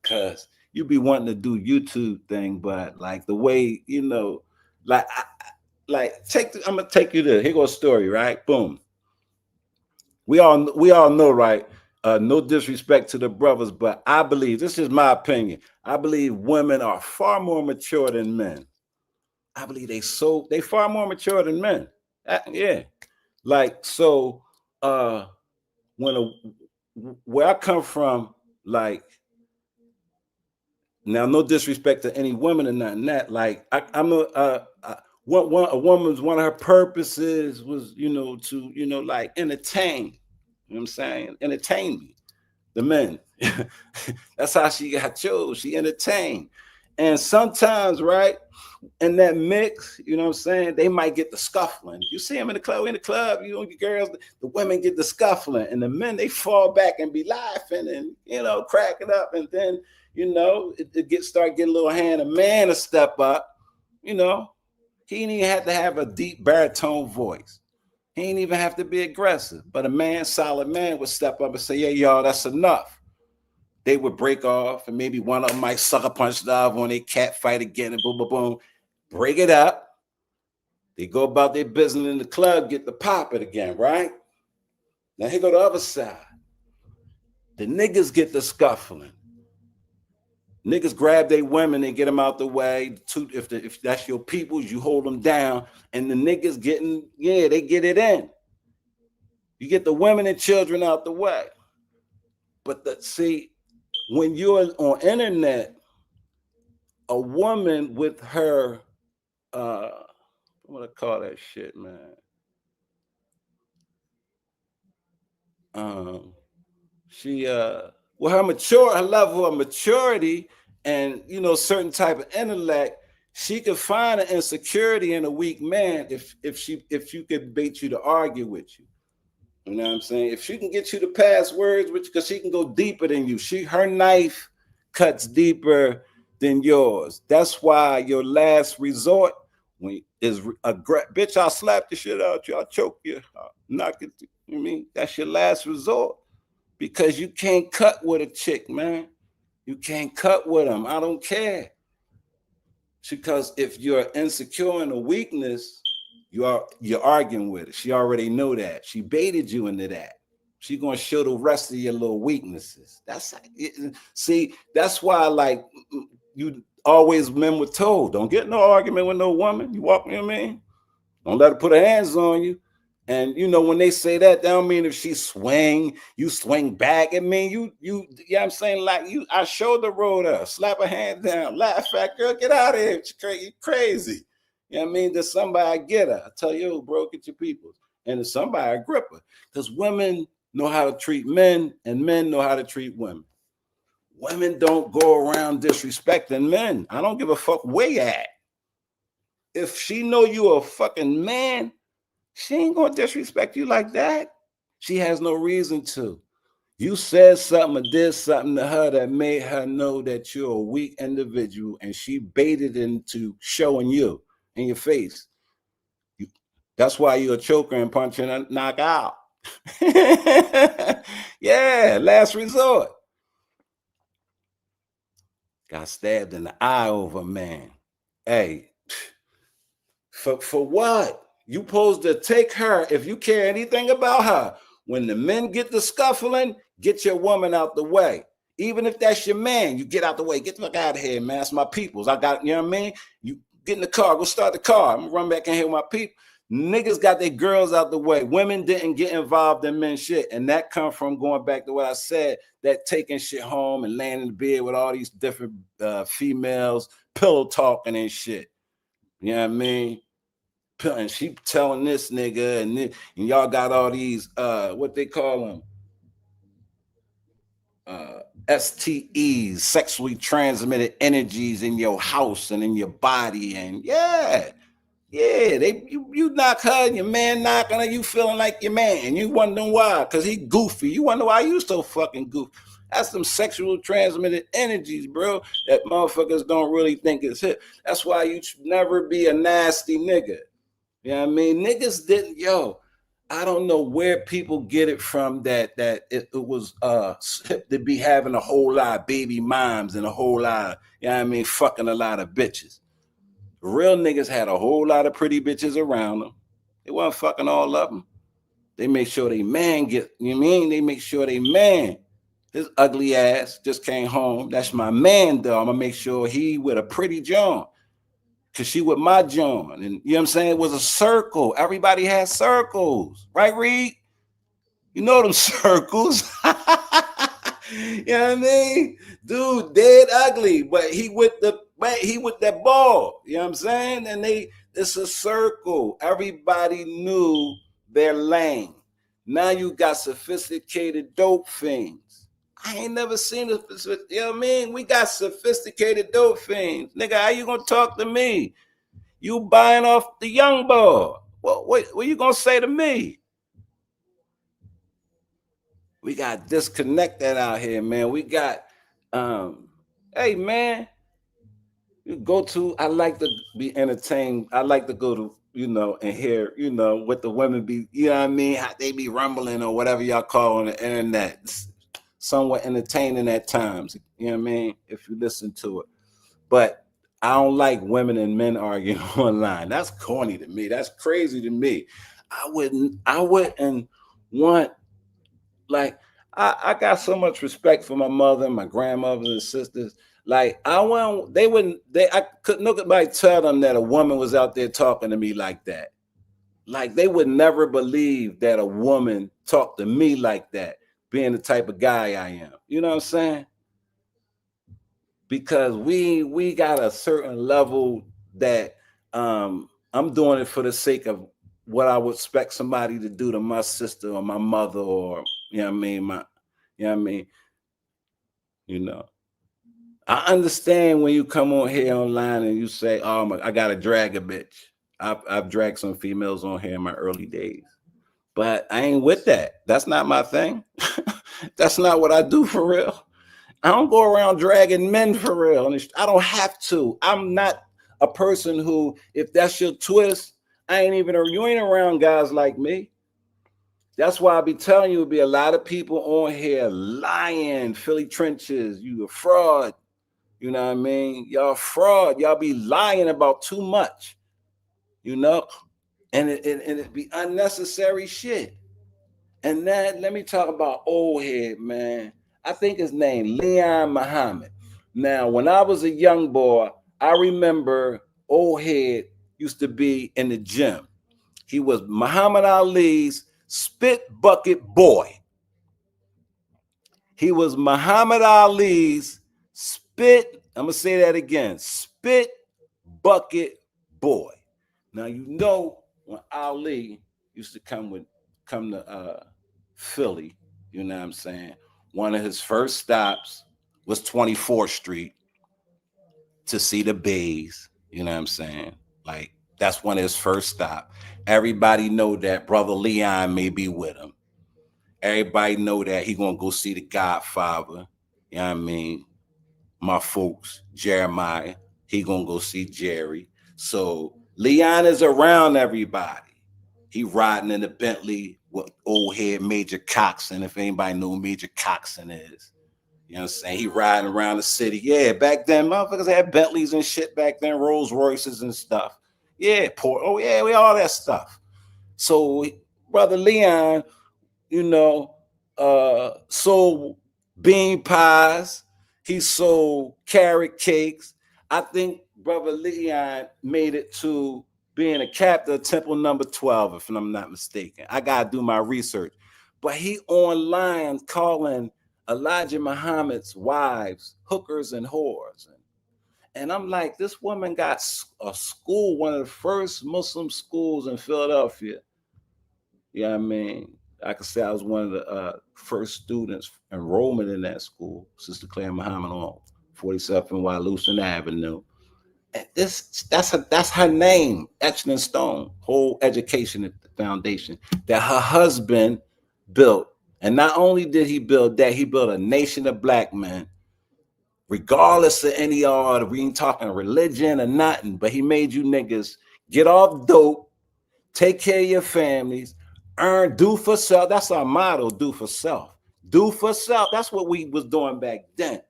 cause you be wanting to do YouTube thing, but like the way, you know, like, I'm gonna take you there. Here goes a story, right? Boom. We all know, right? No disrespect to the brothers, but I believe, this is my opinion, I believe women are far more mature than men. I believe they far more mature than men. Yeah. Like, so where I come from, like, now no disrespect to any women or nothing that, like, a woman's one of her purposes was, you know, to, you know, like entertain. You know what I'm saying? Entertain me. The men. That's how she got chose. She entertained. And sometimes, right, in that mix, you know what I'm saying, they might get the scuffling. You see them in the club, you know, your girls, the women get the scuffling, and the men, they fall back and be laughing and, you know, cracking up. And then, you know, start getting a little hand, a man to step up, you know. He didn't even have to have a deep baritone voice. He ain't even have to be aggressive, but solid man would step up and say, yeah, y'all, that's enough. They would break off, and maybe one of them might sucker punch the other when they cat fight again, and boom, boom, boom, break it up. They go about their business in the club, get the pop it again, right? Now here go the other side. The niggas get the scuffling. Niggas grab their women and get them out the way. If that's your peoples, you hold them down. And the niggas they get it in. You get the women and children out the way. But see, when you're on internet, a woman with her, what do I call that shit, man? Her level of maturity and, you know, certain type of intellect, she could find an insecurity in a weak man if you could bait you to argue with you. You know what I'm saying? If she can get you to pass words, because she can go deeper than you. Her knife cuts deeper than yours. That's why your last resort is bitch, I'll slap the shit out you, I'll choke you, I'll knock it. You know what I mean? That's your last resort. Because you can't cut with a chick, man. You can't cut with them. I don't care. Because if you're insecure in a weakness, you're arguing with it. She already know that. She baited you into that. She gonna show the rest of your little weaknesses. That's why, like, you always, men were told, don't get no argument with no woman. You walk, you know what I mean? Don't let her put her hands on you. And you know, when they say that don't mean if she swing, you swing back. It mean you know what I'm saying? Like, I shoulder roll her, slap her hand down, laugh at, girl, get out of here. You crazy. You know what I mean? There's somebody get her. I tell you, bro, get your people. And somebody Agrippa, because women know how to treat men and men know how to treat women. Women don't go around disrespecting men. I don't give a fuck where you at. If she know you a fucking man, she ain't gonna disrespect you like that. She has no reason to. You said something or did something to her that made her know that you're a weak individual, and she baited into showing you in your face. That's why you're a choker and punch and knock out. Yeah, last resort. Got stabbed in the eye over a man. Hey, for what? You supposed to take her if you care anything about her. When the men get the scuffling, get your woman out the way. Even if that's your man, you get out the way. Get the fuck out of here, man. That's my peoples. I got, you know what I mean? You get in the car, go start the car. I'm gonna run back in here with my people. Niggas got their girls out the way. Women didn't get involved in men shit. And that come from going back to what I said, that taking shit home and laying in the bed with all these different females, pillow talking and shit. You know what I mean? And she telling this nigga and y'all got all these what they call them STEs, sexually transmitted energies in your house and in your body. And yeah, you knock her and your man knocking her, you feeling like your man, and you wondering why, because he goofy. You wonder why you so fucking goofy. That's some sexual transmitted energies, bro, that motherfuckers don't really think is hit. That's why you should never be a nasty nigga. You know what I mean? Niggas didn't, I don't know where people get it from that it was hip to be having a whole lot of baby moms and a whole lot of, you know what I mean, fucking a lot of bitches. Real niggas had a whole lot of pretty bitches around them. They wasn't fucking all of them. They make sure they man get, you know what I mean? They make sure they man. His ugly ass just came home. That's my man, though. I'm gonna make sure he with a pretty John. Cause she with my John. And you know what I'm saying? It was a circle. Everybody had circles. Right, Reed? You know them circles. You know what I mean? Dude, dead ugly, but he with that ball. You know what I'm saying? And it's a circle. Everybody knew their lane. Now you got sophisticated dope fiends. I ain't never seen it. You know what I mean? We got sophisticated dope fiends. Nigga, how you gonna talk to me? You buying off the young boy. What you gonna say to me? We got disconnected out here, man. We got, hey, man, you go to, I like to be entertained. I like to go to, and hear, what the women be, you know what I mean? How they be rumbling or whatever y'all call on the internet. It's somewhat entertaining at times, you know what I mean? If you listen to it. But I don't like women and men arguing online. That's corny to me. That's crazy to me. I wouldn't want, like, I got so much respect for my mother and my grandmothers and sisters. Like, I couldn't nobody tell them that a woman was out there talking to me like that. Like, they would never believe that a woman talked to me like that, being the type of guy I am. You know what I'm saying? Because we got a certain level that I'm doing it for the sake of what I would expect somebody to do to my sister or my mother, or you know what I mean, I understand when you come on here online and you say, "Oh, I gotta drag a bitch." I've dragged some females on here in my early days, but I ain't with that. That's not my thing. That's not what I do for real. I don't go around dragging men for real. And I don't have to. I'm not a person who, if that's your twist, you ain't around guys like me. That's why I be telling you, be a lot of people on here lying, Philly trenches. You a fraud. You know what I mean? Y'all fraud. Y'all be lying about too much, and it be unnecessary shit. And then let me talk about old head, man. I think his name, Leon Muhammad. Now, when I was a young boy, I remember old head used to be in the gym. He was Muhammad Ali's spit bucket boy. He was Muhammad Ali's I'm going to say that again, spit bucket boy. Now, when Ali used to come to Philly, you know what I'm saying? One of his first stops was 24th Street to see the Bays, you know what I'm saying? Like, that's one of his first stops. Everybody know that Brother Leon may be with him. Everybody know that he gonna go see the Godfather, you know what I mean? My folks, Jeremiah, he gonna go see Jerry. So Leon is around everybody. He riding in the Bentley with old head Major Coxon, if anybody know who Major Coxon is. You know what I'm saying? He riding around the city. Yeah, back then, motherfuckers had Bentleys and shit back then, Rolls Royces and stuff. Yeah, we all that stuff. So Brother Leon, you know, sold bean pies. He sold carrot cakes. I think Brother Leon made it to being a captain of Temple number 12, if I'm not mistaken. I got to do my research. But he online calling Elijah Muhammad's wives hookers and whores. And I'm like, this woman got a school, one of the first Muslim schools in Philadelphia. Yeah, I mean, I could say I was one of the first students enrollment in that school, Sister Claire Muhammad on 47th and Wyalusing Avenue. And that's her name, etched in stone, whole education foundation that her husband built. And not only did he build that, he built a nation of black men, regardless of any order. We ain't talking religion or nothing, but he made you niggas get off dope, take care of your families, do for self. That's our motto, do for self. Do for self. That's what we was doing back then.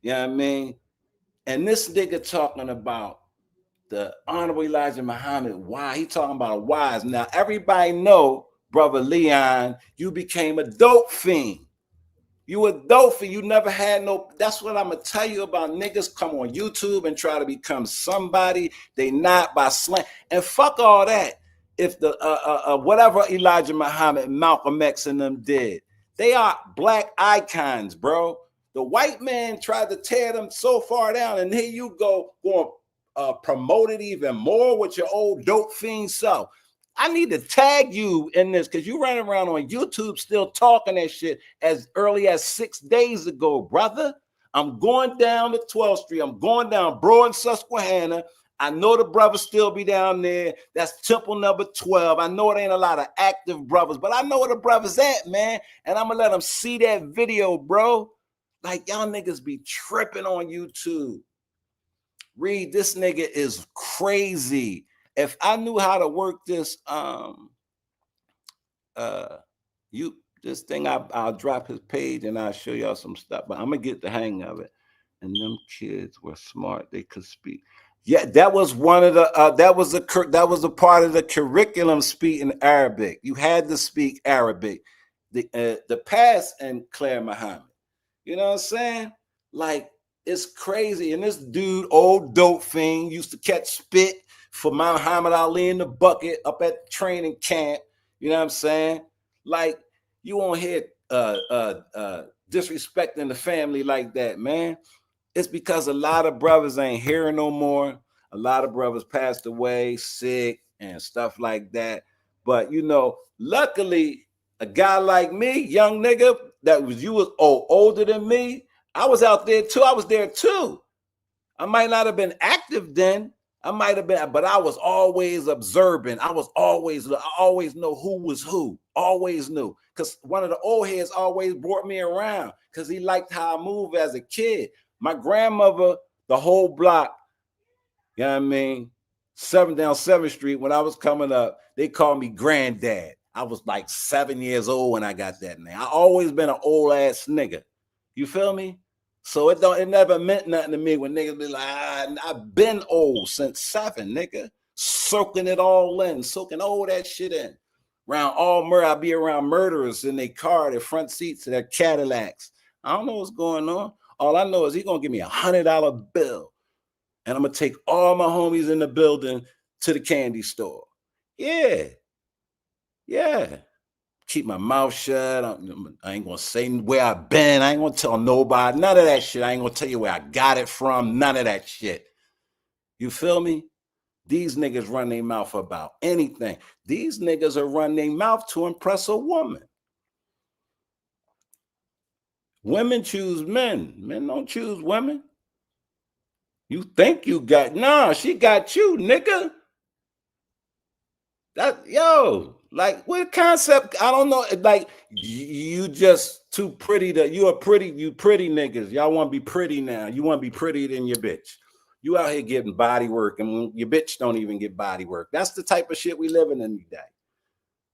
You know what I mean? And this nigga talking about the Honorable Elijah Muhammad. Why? He talking about wise. Now, everybody know, Brother Leon, you became a dope fiend. You a dope fiend. You never had no, that's what I'm going to tell you about. Niggas come on YouTube and try to become somebody they not by slang. And fuck all that. If the, whatever Elijah Muhammad, Malcolm X and them did, they are black icons, bro. The white man tried to tear them so far down, and here you go, going promote it even more with your old dope fiend self. I need to tag you in this because you running around on YouTube still talking that shit as early as 6 days ago, brother. I'm going down to 12th Street. I'm going down Broad and Susquehanna. I know the brothers still be down there. That's Temple number 12. I know it ain't a lot of active brothers, but I know where the brothers at, man. And I'm going to let them see that video, bro. Like, y'all niggas be tripping on YouTube. Reed, this nigga is crazy. If I knew how to work this, this thing, I'll drop his page and I'll show y'all some stuff. But I'm gonna get the hang of it. And them kids were smart; they could speak. Yeah, that was one of the. That was a part of the curriculum. Speak in Arabic. You had to speak Arabic. The past and Claire Muhammad. You know what I'm saying? Like, it's crazy. And this dude, old dope fiend, used to catch spit for Muhammad Ali in the bucket up at training camp. You know what I'm saying? Like, you won't hear disrespecting the family like that, man. It's because a lot of brothers ain't here no more. A lot of brothers passed away, sick, and stuff like that. But, you know, luckily, a guy like me, young nigga, you was older than me, I was out there too. I was there too. I might not have been active then. I might have been, but I was always observant. I always know who was who. Always knew. Because one of the old heads always brought me around because he liked how I moved as a kid. My grandmother, the whole block, you know what I mean? 7th Street, when I was coming up, they called me Granddad. I was like 7 years old when I got that name. I always been an old ass nigga. You feel me? So it never meant nothing to me when niggas be like, I've been old since 7, nigga. Soaking it all in, soaking all that shit in. Around all murder, I be around murderers in their car, their front seats, their Cadillacs. I don't know what's going on. All I know is he's gonna give me $100 bill. And I'm gonna take all my homies in the building to the candy store. Yeah. Keep my mouth shut. I ain't gonna say where I've been. I ain't gonna tell nobody. None of that shit. I ain't gonna tell you where I got it from. None of that shit. You feel me? These niggas run their mouth about anything. These niggas are run their mouth to impress a woman. Women choose men. Men don't choose women. You think you got, nah, she got you, nigga. That, yo, like what concept? I don't know. Like you just too pretty to, you pretty niggas. Y'all want to be pretty now. You want to be prettier than your bitch. You out here getting body work and your bitch don't even get body work. That's the type of shit we living in today.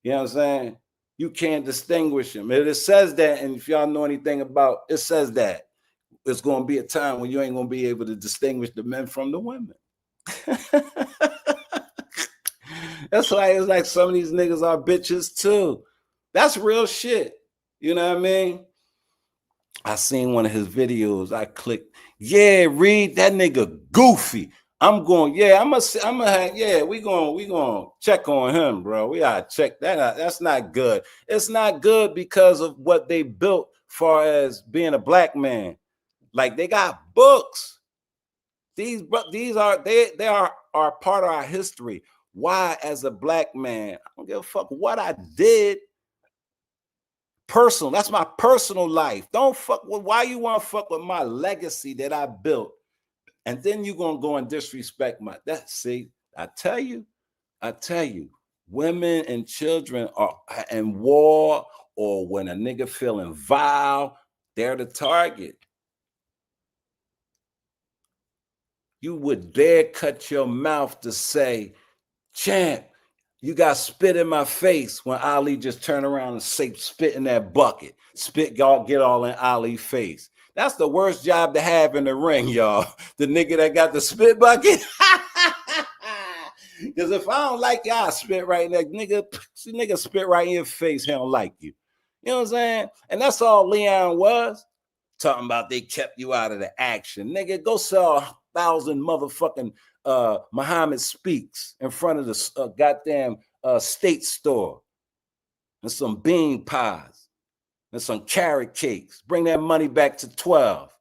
You know what I'm saying? You can't distinguish them. It says that, and if y'all know anything about, it says that it's going to be a time when you ain't going to be able to distinguish the men from the women. That's why it's like some of these niggas are bitches too. That's real shit. You know what I mean? I seen one of his videos. I clicked, yeah, Reed, that nigga goofy. I'm going, yeah, we going to check on him, bro. We gotta check that out. That's not good. It's not good because of what they built far as being a black man. Like they got books. These are part of our history. Why, as a black man, I don't give a fuck what I did. Personal, that's my personal life. Don't fuck with, why you want to fuck with my legacy that I built? And then you're gonna go and disrespect my, that, see, I tell you, women and children are in war, or when a nigga feeling vile, they're the target. You would dare cut your mouth to say, champ, you got spit in my face, when Ali just turn around and say, spit in that bucket. Spit, y'all get all in Ali's face. That's the worst job to have in the ring, y'all. The nigga that got the spit bucket. Because if I don't like y'all, spit right there. Nigga spit right in your face, he don't like you. You know what I'm saying? And that's all Leon was. Talking about they kept you out of the action. Nigga, go sell 1,000 motherfucking Muhammad Speaks in front of the goddamn state store. And some bean pies. And some carrot cakes. Bring that money back to 12.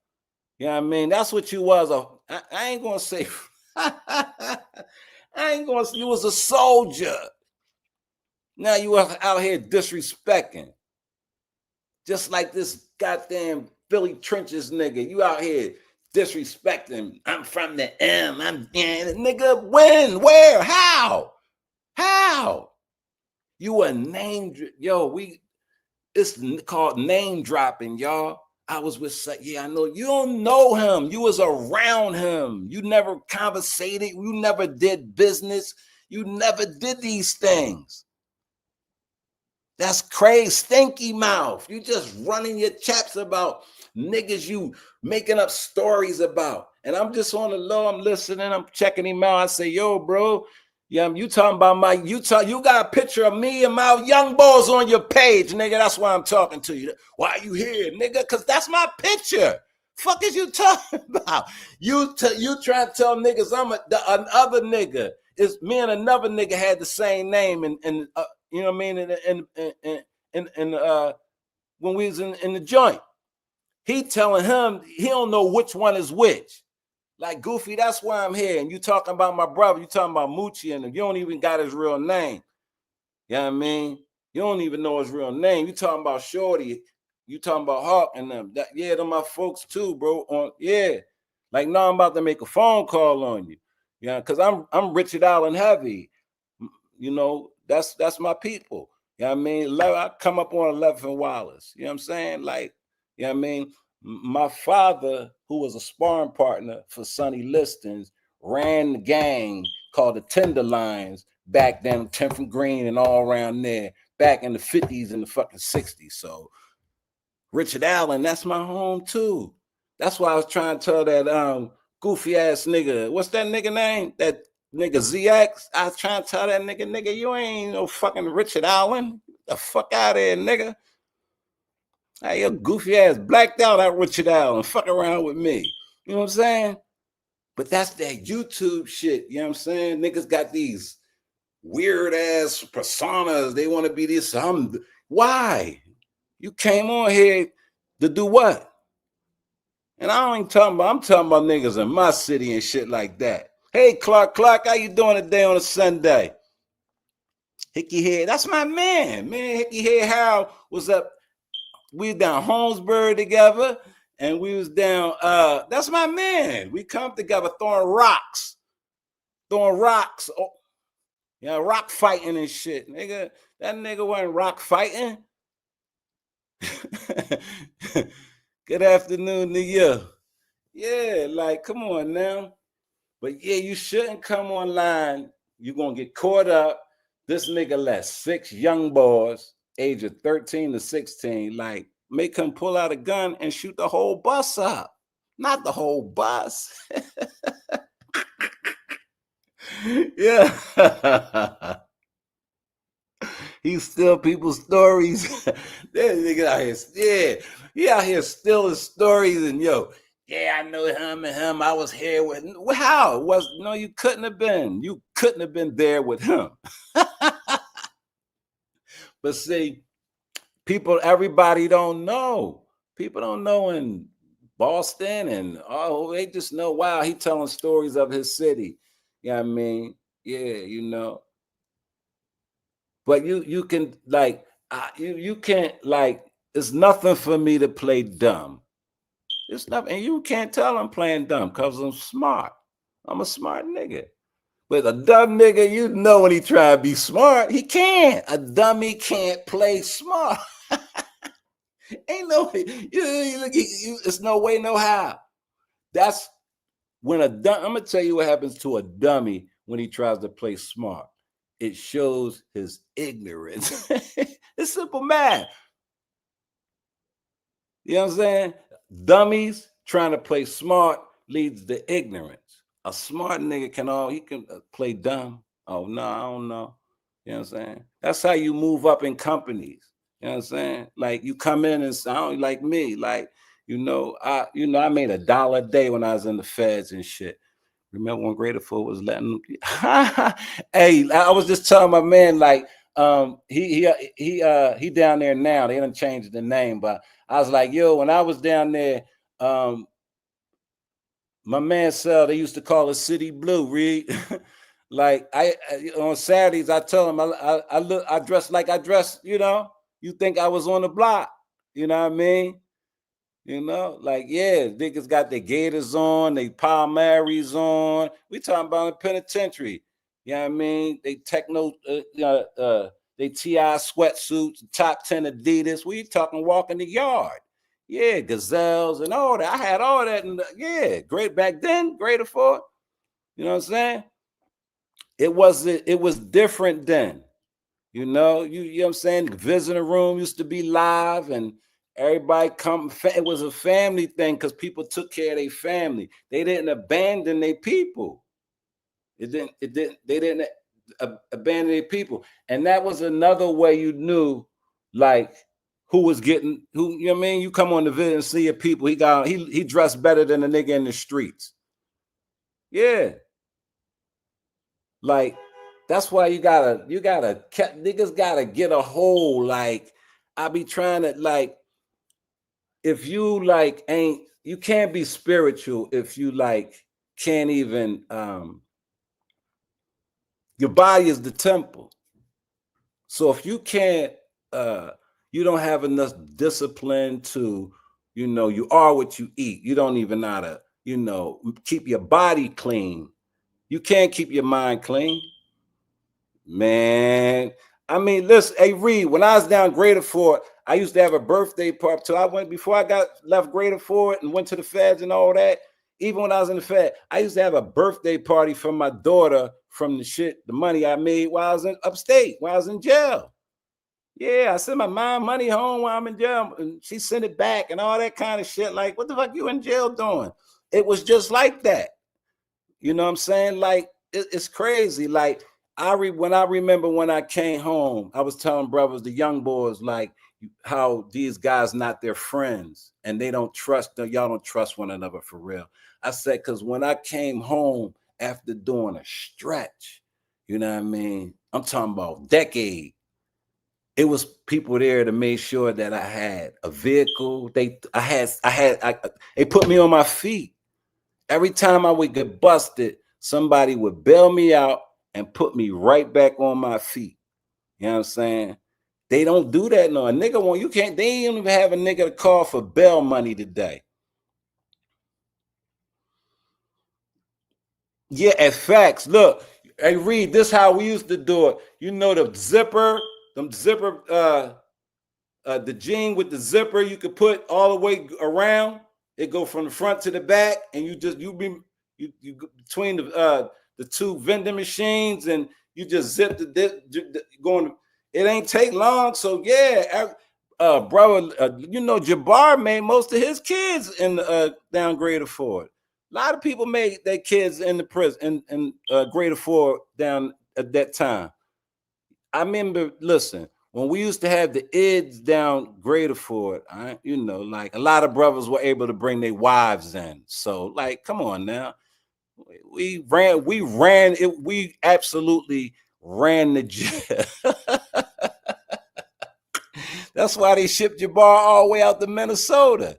You know what I mean? That's what you was. I ain't gonna say. I ain't gonna say you was a soldier. Now you are out here disrespecting. Just like this goddamn Billy Trenches nigga. You out here disrespecting. I'm from the M. Nigga, when? Where? How? How? You a name, yo, it's called name dropping, y'all. I was with, yeah, I know. You don't know him. You was around him. You never conversated. You never did business. You never did these things. That's crazy. Stinky mouth. You just running your chaps about niggas you making up stories about. And I'm just on the low. I'm listening. I'm checking him out. I say, yo, bro, yeah, you talking about you got a picture of me and my young boys on your page, nigga. That's why I'm talking to you. Why you here, nigga? Because that's my picture. Fuck is you talking about? You trying to tell niggas I'm another nigga. It's me and another nigga had the same name, and you know what I mean? And when we was in the joint, he telling him he don't know which one is which. Like, Goofy, that's why I'm here. And you talking about my brother, you talking about Moochie, and you don't even got his real name. You know what I mean? You don't even know his real name. You talking about Shorty, you talking about Hawk and them. Yeah, they're my folks too, bro. Yeah. Like, no, I'm about to make a phone call on you. Yeah, because I'm Richard Allen heavy. You know, that's my people. You know what I mean? I come up on 11th and Wallace. You know what I'm saying? Like, you know what I mean? My father, who was a sparring partner for Sonny Listings, ran the gang called the Tenderloins back then, 10th and Green and all around there, back in the 50s and the fucking 60s. So Richard Allen, that's my home too. That's why I was trying to tell that goofy ass nigga, what's that nigga name? That nigga ZX. I was trying to tell that nigga, you ain't no fucking Richard Allen. Get the fuck out of here, nigga. Hey, your goofy ass blacked out at Richard Allen. Fuck around with me. You know what I'm saying? But that's that YouTube shit. You know what I'm saying? Niggas got these weird ass personas. They want to be this. Why? You came on here to do what? And I ain't talking about, I'm talking about niggas in my city and shit like that. Hey, Clark, how you doing today on a Sunday? Hickey Head, that's my man. Hickey Head Harold was up. We was down Holmesburg together, and we was down, that's my man. We come together throwing rocks. Oh, yeah, rock fighting and shit. Nigga, that nigga wasn't rock fighting. Good afternoon to you. Yeah, like, come on now. But yeah, you shouldn't come online. You're going to get caught up. This nigga let 6 young boys, age of 13 to 16, like, make him pull out a gun and shoot the whole bus up. Not the whole bus. Yeah. He steal people's stories. That nigga out here, yeah. He out here stealing stories and yeah, I know him and him. I was here with how? You couldn't have been. You couldn't have been there with him. But see, everybody don't know. People don't know in Boston and they just know, wow, he telling stories of his city. You know what I mean? Yeah, But you can like you can't like it's nothing for me to play dumb. It's nothing, and you can't tell I'm playing dumb because I'm smart. I'm a smart nigga. But a dumb nigga, when he try to be smart, he can't. A dummy can't play smart. Ain't no way. It's no way, no how. That's when I'm gonna tell you what happens to a dummy when he tries to play smart. It shows his ignorance. It's simple math. You know what I'm saying? Dummies trying to play smart leads to ignorance. A smart nigga can play dumb. Oh no, I don't know. You know what I'm saying? That's how you move up in companies. You know what I'm saying? Like you come in and sound like me. Like, I made $1 a day when I was in the feds and shit. Remember when Grateful was letting hey, I was just telling my man, like, he down there now. They done changed the name, but I was like, yo, when I was down there, my man said they used to call it City Blue, Reed. Like I on Saturdays, I tell him I dress like I dress, you think I was on the block, you know what I mean? Like, yeah, niggas got their gators on, they Palmaris on. We talking about the penitentiary. You know what I mean? They techno, they TI sweatsuits, top 10 Adidas. We talking walking the yard. Yeah, gazelles and all that. I had all that. And great back then, greater for it. You know what I'm saying? It was different then. You know what I'm saying? The visiting room used to be live and everybody come. It was a family thing because people took care of their family. They didn't abandon their people. They didn't abandon their people. And that was another way you knew, like, who was getting, you know what I mean? You come on the visit and see your people. He dressed better than the nigga in the streets. Yeah. Like, that's why niggas gotta get a hold. Like, I be trying to, like, if you like you can't be spiritual if you like can't even your body is the temple. So if you can't you don't have enough discipline to, you are what you eat. You don't even know how to, keep your body clean. You can't keep your mind clean. Man, I mean, listen, hey Reed, when I was down Greater Fort, I used to have a birthday party. So before I left Greater Fort and went to the feds and all that. Even when I was in the Fed, I used to have a birthday party for my daughter from the money I made while I was in upstate, while I was in jail. Yeah, I sent my mom money home while I'm in jail, and she sent it back and all that kind of shit. Like, what the fuck you in jail doing? It was just like that. You know what I'm saying? Like, it's crazy. Like, when I remember when I came home, I was telling brothers, the young boys, like, how these guys not their friends and they don't trust them. Y'all don't trust one another for real. I said, because when I came home after doing a stretch, you know what I mean? I'm talking about decade. It was people there to make sure that I had a vehicle. They put me on my feet. Every time I would get busted, somebody would bail me out and put me right back on my feet. You know what I'm saying? They don't do that no. A nigga won't, you can't, they don't even have a nigga to call for bail money today. Yeah, at facts. Look, hey Reed, this how we used to do it. You know the zipper, the jean with the zipper you could put all the way around. It go from the front to the back, and you between the two vending machines, and you just zip going. It ain't take long, so yeah, brother. You know, Jabbar made most of his kids in the downgraded Ford. A lot of people made their kids in the prison in Greater Ford down at that time. I remember, listen, when we used to have the IDs down Greater Ford, you know, like a lot of brothers were able to bring their wives in. So, like, come on now. We absolutely ran the jail. That's why they shipped Jabbar all the way out to Minnesota.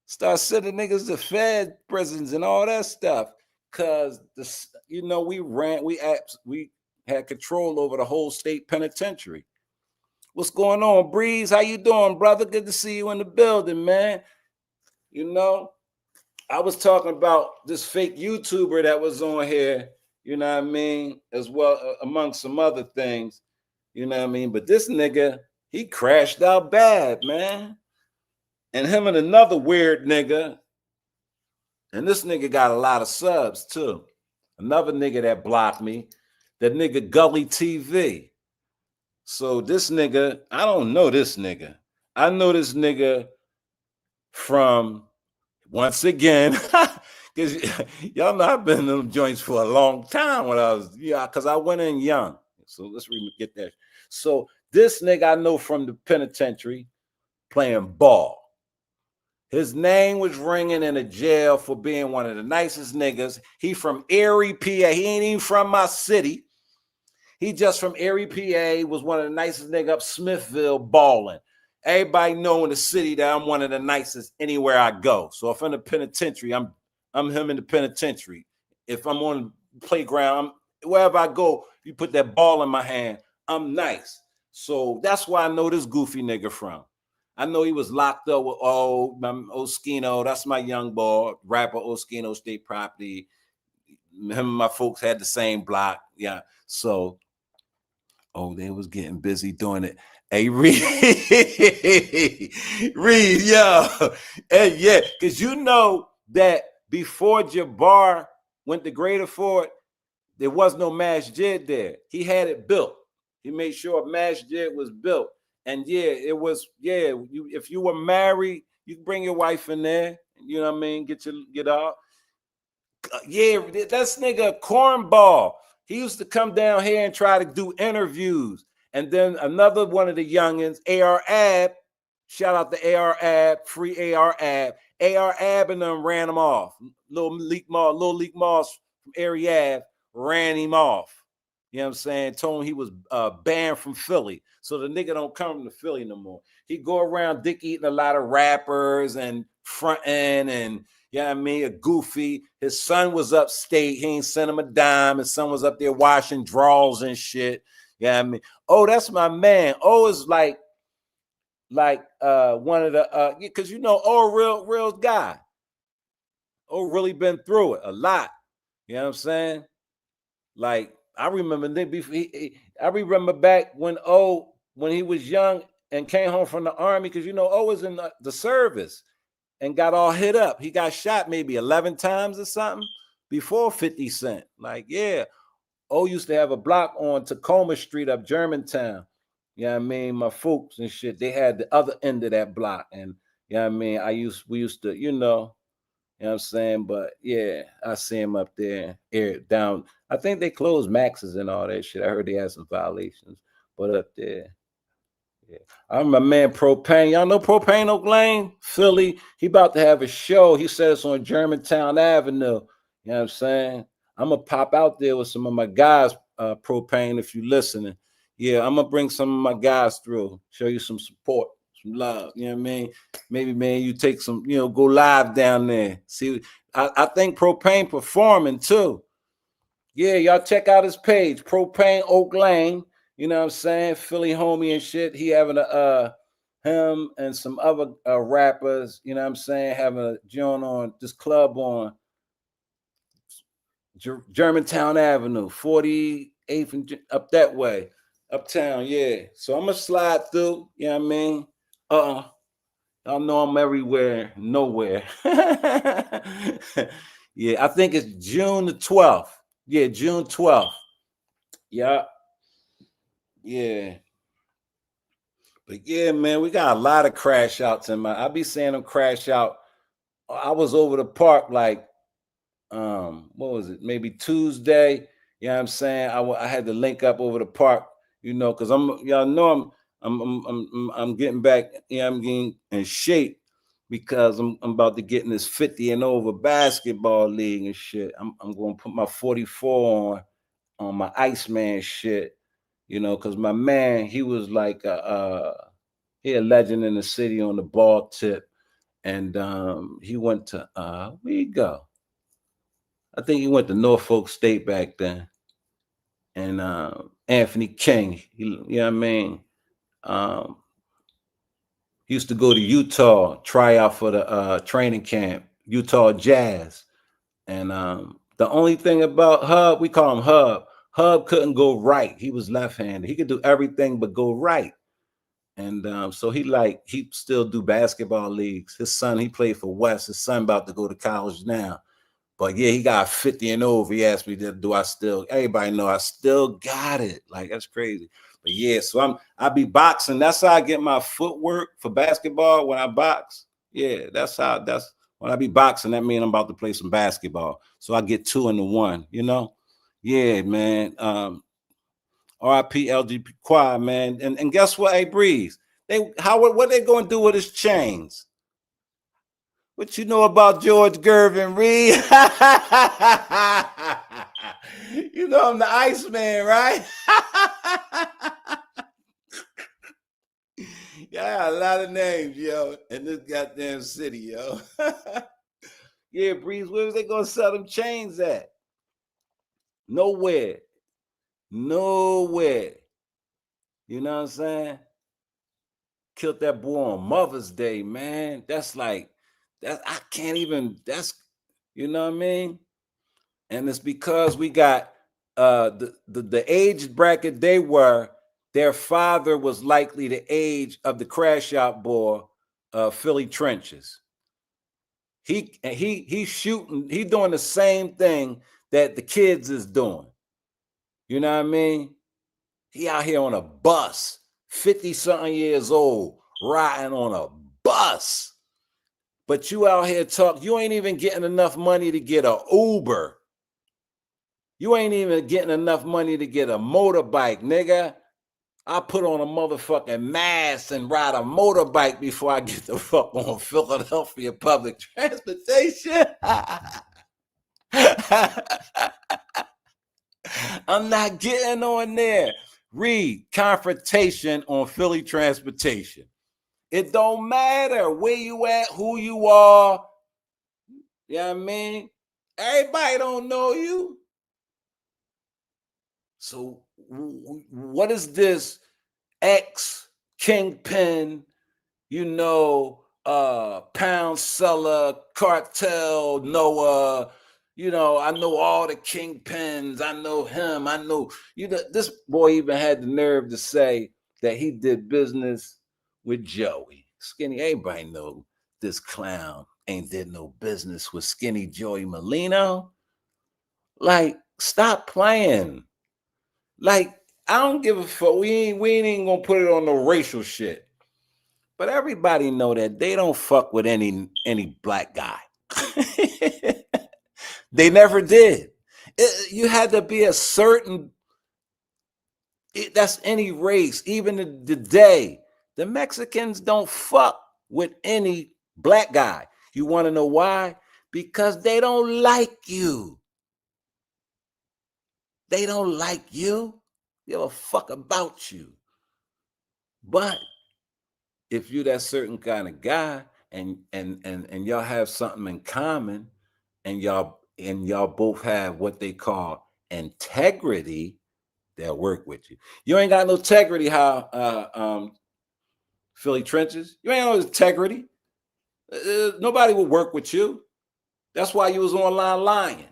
Start sending niggas to Fed prisons and all that stuff. Cause you know, we had control over the whole state penitentiary. What's going on, Breeze? How you doing, brother? Good to see you in the building, man. You know, I was talking about this fake YouTuber that was on here, you know what I mean, as well, among some other things, you know what I mean? But this nigga, he crashed out bad, man. And him and another weird nigga, and this nigga got a lot of subs too. Another nigga that blocked me, that nigga Gully TV. So this nigga, I don't know this nigga. I know this nigga from, once again, because y'all know I've been in them joints for a long time when I was, because I went in young. So let's get that. So this nigga I know from the penitentiary playing ball. His name was ringing in a jail for being one of the nicest niggas. He from Erie, PA. He ain't even from my city. He just from Erie, PA, was one of the nicest niggas up Smithville balling. Everybody know in the city that I'm one of the nicest anywhere I go. So if I'm in the penitentiary, I'm him in the penitentiary. If I'm on the playground, wherever I go, you put that ball in my hand, I'm nice. So that's why I know this goofy nigga from. I know he was locked up with Oskino. That's my young boy, rapper Oskino State Property. Him and my folks had the same block. Yeah. So, they was getting busy doing it. Hey, Reed, yo. Hey, yeah, because you know that before Jabbar went to Greater Ford, there was no masjid there. He had it built. He made sure a masjid was built. And yeah, it was, if you were married, you can bring your wife in there, you know what I mean? Get out. Yeah, that's nigga cornball. He used to come down here and try to do interviews. And then another one of the youngins, AR Ab, shout out to AR Ab, free AR Ab. AR Ab and them ran him off. Little Leak Moss from Area Ave ran him off. You know what I'm saying? Told him he was banned from Philly. So the nigga don't come to Philly no more. He go around dick eating a lot of rappers and fronting and, you know what I mean, a goofy. His son was upstate. He ain't sent him a dime. His son was up there washing drawers and shit. You know what I mean? Oh, that's my man. Oh, is like one of the, because you know, real guy. Oh, really been through it a lot. You know what I'm saying? Like, I remember back when he was young and came home from the army, because you know was in the service and got all hit up. He got shot maybe 11 times or something before 50 Cent. Like, yeah, used to have a block on Tacoma Street up Germantown. You know what I mean? My folks and shit, they had the other end of that block. And you know what I mean? We used to, you know what I'm saying? But yeah, I see him up there, down. I think they closed Max's and all that shit. I heard they had some violations, but up there. Yeah. I'm my man Propane. Y'all know Propane Oak Lane, Philly. He about to have a show. He said it's on Germantown Avenue. You know what I'm saying? I'm gonna pop out there with some of my guys, Propane, if you listening. Yeah, I'm gonna bring some of my guys through, show you some support. Some love, you know what I mean? Maybe, man, you take some, go live down there. See, I think Propane performing too. Yeah, y'all check out his page, Propane Oak Lane. You know what I'm saying? Philly homie and shit. He having a him and some other rappers, you know what I'm saying, having a joint on this club on Germantown Avenue, 48th and up that way, uptown, yeah. So I'm gonna slide through, you know what I mean? Y'all know I'm everywhere, nowhere. Yeah, I think it's June the 12th. Yeah, June 12th. Yeah, yeah. But yeah, man, we got a lot of crash outs in my. I be seeing them crash out. I was over the park like what was it, maybe Tuesday, you know what I'm saying. I had to link up over the park, you know, because y'all know I'm getting back, you know, I'm getting in shape because I'm about to get in this 50 and over basketball league and shit. I'm going to put my 44 on my Iceman shit, you know, because my man, he was like he a legend in the city on the ball tip, and he went to where you go, I think he went to Norfolk State back then. And Anthony King, you know what I mean? Um, he used to go to Utah, try out for the training camp, Utah Jazz. And the only thing about Hub, we call him Hub. Hub couldn't go right. He was left-handed. He could do everything but go right. And so he still do basketball leagues. His son, he played for West. His son about to go to college now. But yeah, he got 50 and over. He asked me, do I still, everybody know I still got it. Like, that's crazy. But yeah, so I be boxing. That's how I get my footwork for basketball when I box. Yeah, that's when I be boxing, that means I'm about to play some basketball. So I get 2 into 1, you know? Yeah, man. RIP LGP Qua, man. And guess what? Hey, Breeze. What they gonna do with his chains? What you know about George Gervin, Reed? You know I'm the Iceman, right? Yeah, a lot of names, yo, in this goddamn city, yo. Yeah, Breeze, where was they gonna sell them chains at? Nowhere. Nowhere. You know what I'm saying? Killed that boy on Mother's Day, man. That's like, I can't even, you know what I mean? And it's because we got the age bracket they were, their father was likely the age of the crash out boy, Philly Trenches. He's shooting, he doing the same thing that the kids is doing. You know what I mean? He out here on a bus, 50-something years old, riding on a bus. But you out here you ain't even getting enough money to get a Uber. You ain't even getting enough money to get a motorbike, nigga. I put on a motherfucking mask and ride a motorbike before I get the fuck on Philadelphia public transportation. I'm not getting on there. Read confrontation on Philly transportation. It don't matter where you at, who you are. You know what I mean? Everybody don't know you. So what is this ex kingpin, you know, pound seller, cartel, Noah, you know, I know all the kingpins, I know him, I know, you know, this boy even had the nerve to say that he did business with Joey. Skinny, everybody know this clown ain't did no business with Skinny Joey Molino. Like, stop playing. Like, I don't give a fuck. We ain't even gonna put it on no racial shit. But everybody know that they don't fuck with any black guy. They never did. You had to be a certain. That's any race, even today. The Mexicans don't fuck with any black guy. You want to know why? Because they don't like you. They don't like you. They give a fuck about you. But if you're that certain kind of guy and y'all have something in common and y'all both have what they call integrity, they'll work with you. You ain't got no integrity, how Philly Trenches. You ain't no integrity. Nobody will work with you. That's why you was online lying.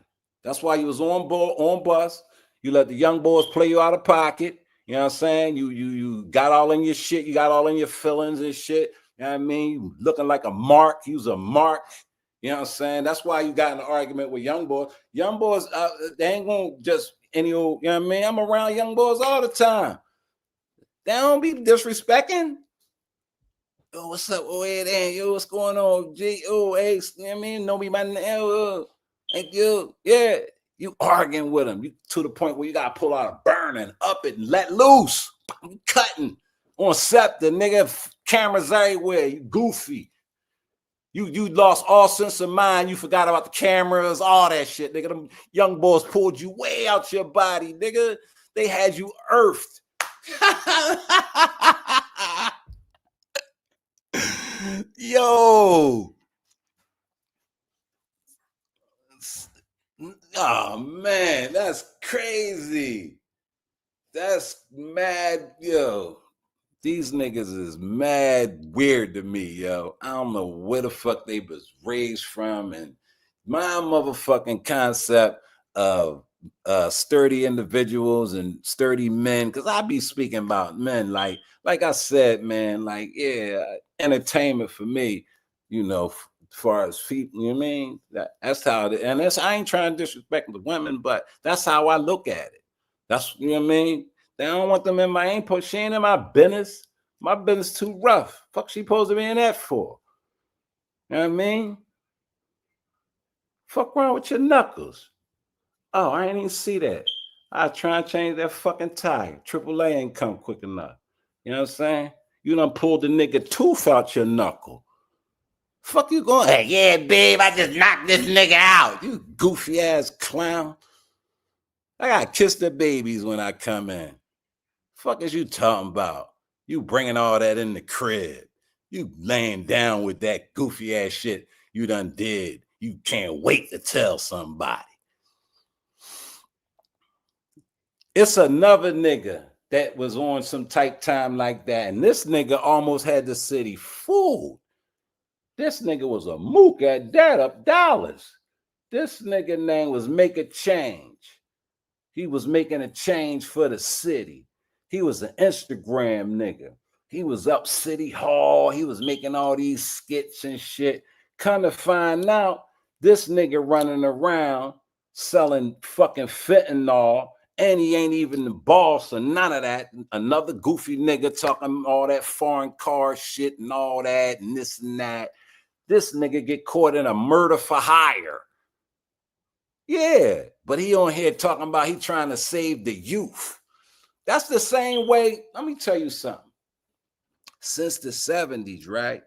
That's why you was on bus. You let the young boys play you out of pocket. You know what I'm saying? You got all in your shit. You got all in your feelings and shit. You know what I mean? You looking like a mark. You was a mark. You know what I'm saying? That's why you got in an argument with young boys. Young boys, they ain't gonna just any old, you know what I mean? I'm around young boys all the time. They don't be disrespecting. Oh, what's up? Oh, hey, damn, yo, what's going on? G, oh, hey, you know what I mean? Know me by name. Thank you. Yeah, you arguing with them. You to the point where you gotta pull out a burn and up it and let loose. You cutting on scepter, nigga. Cameras everywhere. You goofy. You lost all sense of mind. You forgot about the cameras, all that shit, nigga. Them young boys pulled you way out your body, nigga. They had you earthed. Yo. Oh man, that's crazy. That's mad, yo. These niggas is mad weird to me, yo. I don't know where the fuck they was raised from, and my motherfucking concept of sturdy individuals and sturdy men, because I be speaking about men, like I said, man, like, yeah, entertainment for me, you know, as far as people, you know what I mean? That's how it, and that's, I ain't trying to disrespect the women, but that's how I look at it. That's, you know what I mean? They don't want them in my input. She ain't in my business. My business too rough. Fuck she supposed to be in that for? You know what I mean? Fuck around with your knuckles. Oh, I ain't even see that. I try and change that fucking tire. AAA ain't come quick enough. You know what I'm saying? You done pulled the nigga tooth out your knuckle. Fuck you going? Hey, yeah, babe, I just knocked this nigga out. You goofy ass clown. I gotta kiss the babies when I come in. Fuck is you talking about? You bringing all that in the crib. You laying down with that goofy ass shit you done did. You can't wait to tell somebody. It's another nigga that was on some tight time like that, and this nigga almost had the city fooled. This nigga was a mook at that, up dollars. This nigga name was Make a Change. He was making a change for the city. He was an Instagram nigga. He was up City Hall. He was making all these skits and shit. Come to find out, this nigga running around selling fucking fentanyl, and he ain't even the boss or none of that. Another goofy nigga talking all that foreign car shit and all that and this and that. This nigga get caught in a murder for hire. Yeah, but he on here talking about he trying to save the youth. That's the same way. Let me tell you something. Since the 70s, right?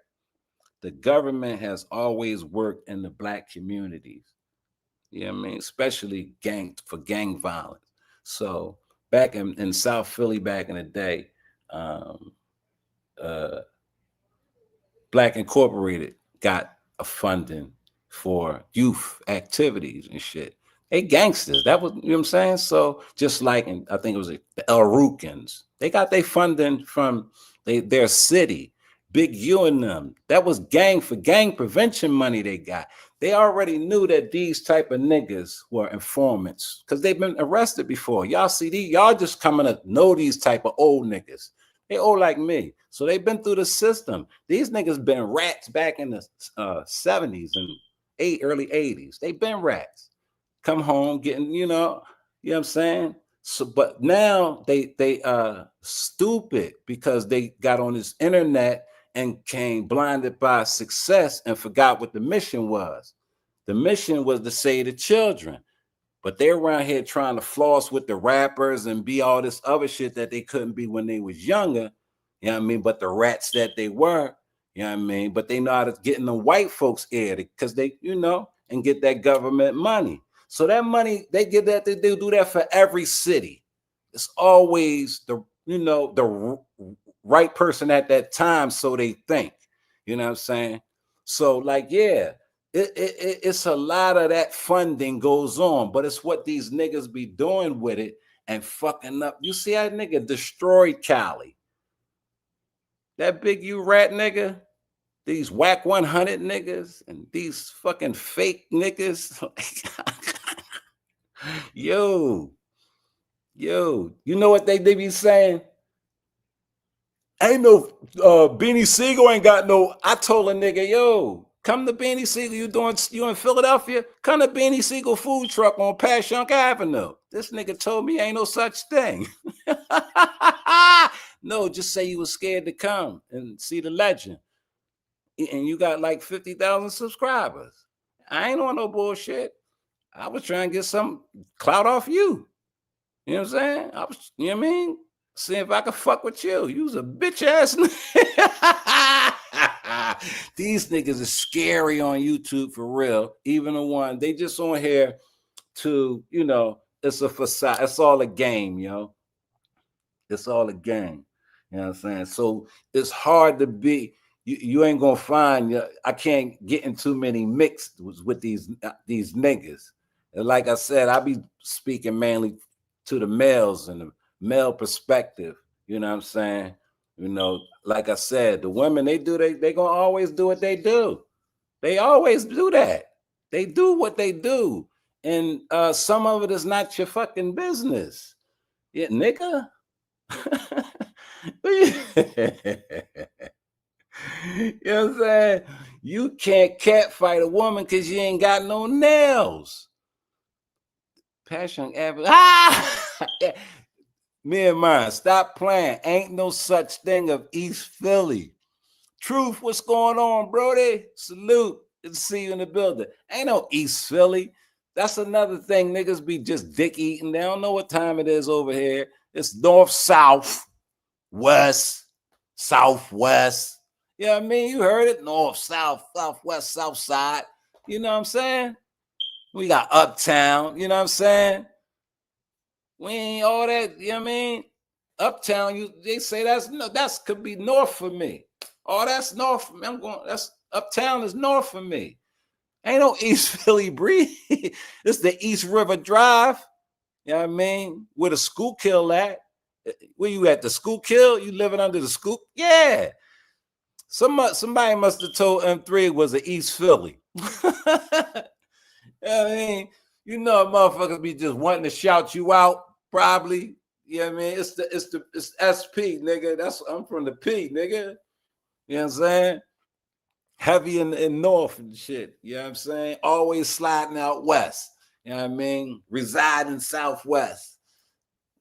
The government has always worked in the black communities. You know what I mean? Especially for gang violence. So back in South Philly back in the day, Black Incorporated got a funding for youth activities and shit. They gangsters. That was, you know what I'm saying? So just like, I think it was the El Rukins, they got their funding from their city. Big U and them. That was gang prevention money they got. They already knew that these type of niggas were informants because they've been arrested before. Y'all see these, y'all just coming to know these type of old niggas. They old like me. So they've been through the system. These niggas been rats back in the 70s and early 80s. They've been rats. Come home getting, you know what I'm saying? So, but now they stupid because they got on this internet and came blinded by success and forgot what the mission was. The mission was to save the children. But they're around here trying to floss with the rappers and be all this other shit that they couldn't be when they was younger. You know what I mean? But the rats that they were, you know what I mean? But they know how to get in the white folks' ear because they, you know, and get that government money. So that money, they get that, they do that for every city. It's always the, you know, the right person at that time, so they think. You know what I'm saying? So like, yeah, It's a lot of that funding goes on, but it's what these niggas be doing with it and fucking up. You see that nigga destroyed Cali. That big U rat nigga, these whack 100 niggas and these fucking fake niggas. yo, you know what they be saying? Ain't no Beanie Siegel ain't got no. I told a nigga, yo, come to Beanie Siegel. You in Philadelphia? Come to Beanie Siegel food truck on Passyunk Avenue. This nigga told me ain't no such thing. No, just say you was scared to come and see the legend. And you got like 50,000 subscribers. I ain't on no bullshit. I was trying to get some clout off you. You know what I'm saying? You know what I mean? See if I can fuck with you. You was a bitch ass nigga. These niggas is scary on YouTube for real. Even the one, they just on here to, you know, it's a facade. It's all a game, yo. It's all a game. You know what I'm saying? So it's hard to be, you ain't gonna find, I can't get in too many mixed with these niggas. And like I said, I be speaking mainly to the males and the male perspective, you know what I'm saying? You know, like I said, the women, they gonna always do what they do. They always do that. They do what they do. And some of it is not your fucking business. Yeah, nigga. You know what I'm saying? You can't catfight a woman because you ain't got no nails. Passyunk Avenue. Me and mine, stop playing. Ain't no such thing of East Philly. Truth, what's going on, Brody? Salute. Good to see you in the building. Ain't no East Philly. That's another thing. Niggas be just dick eating. They don't know what time it is over here. It's north, south, west, southwest. You know what I mean? You heard it. North, south, southwest, south side. You know what I'm saying? We got uptown. You know what I'm saying? We ain't all that, you know what I mean? Uptown, they say that's could be north for me. Oh, that's north for me. That's uptown is north for me. Ain't no East Philly breed. It's the East River Drive. You know what I mean? Where the Schuylkill at. Where you at? The Schuylkill? You living under the Schuylkill? Yeah. Somebody must have told M3 it was an East Philly. You know what I mean? You know, motherfuckers be just wanting to shout you out, probably. You know what I mean? It's SP, nigga. I'm from the P, nigga. You know what I'm saying? Heavy in north and shit. You know what I'm saying? Always sliding out west. You know what I mean? Residing southwest.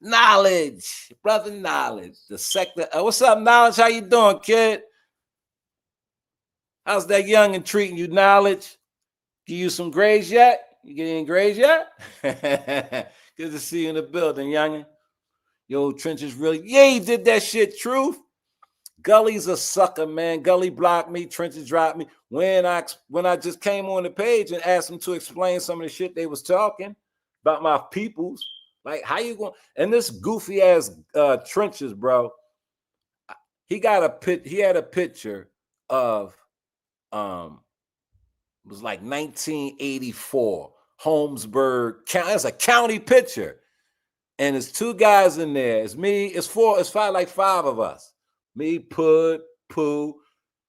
Knowledge, brother, knowledge. The sector. What's up, Knowledge? How you doing, kid? How's that youngin treating you, Knowledge? Give you some grades yet? You get any grades yet? Good to see you in the building, youngin. Yo, Trench is really, yeah, he did that shit, Truth. Gully's a sucker, man. Gully blocked me, Trenches dropped me. When I just came on the page and asked them to explain some of the shit they was talking about my peoples, like how you going? And this goofy ass Trenches, bro. He had a picture of it was like 1984, Holmesburg County. That's a county picture. And there's two guys in there. It's me, it's five of us. Me, Pud, Pooh,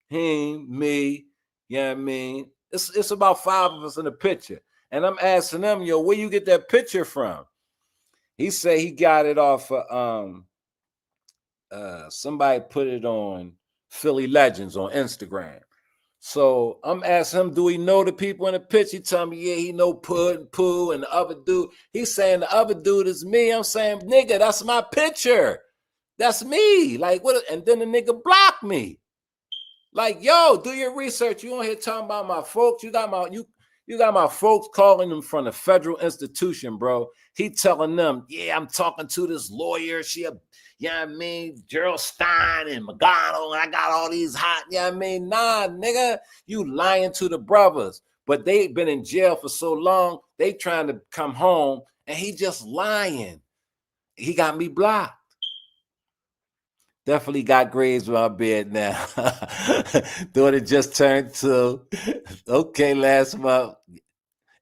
him, me, you know what I mean? It's about five of us in the picture. And I'm asking them, yo, where you get that picture from? He said he got it off of somebody put it on Philly Legends on Instagram. So I'm asking him, do he know the people in the picture? He tell me, yeah, he know Pud and Pooh and the other dude. He's saying the other dude is me. I'm saying, nigga, that's my picture. That's me. Like, what? And then the nigga blocked me. Like, yo, do your research. You on here talking about my folks. You got my folks calling them from a federal institution, bro. He telling them, yeah, I'm talking to this lawyer. She a, you know what I mean, Gerald Stein and Magano, and I got all these hot, you know what I mean? Nah, nigga, you lying to the brothers. But they've been in jail for so long, they trying to come home, and he just lying. He got me blocked. Definitely got grades in my beard now. Thought it just turned 2. Okay, last month.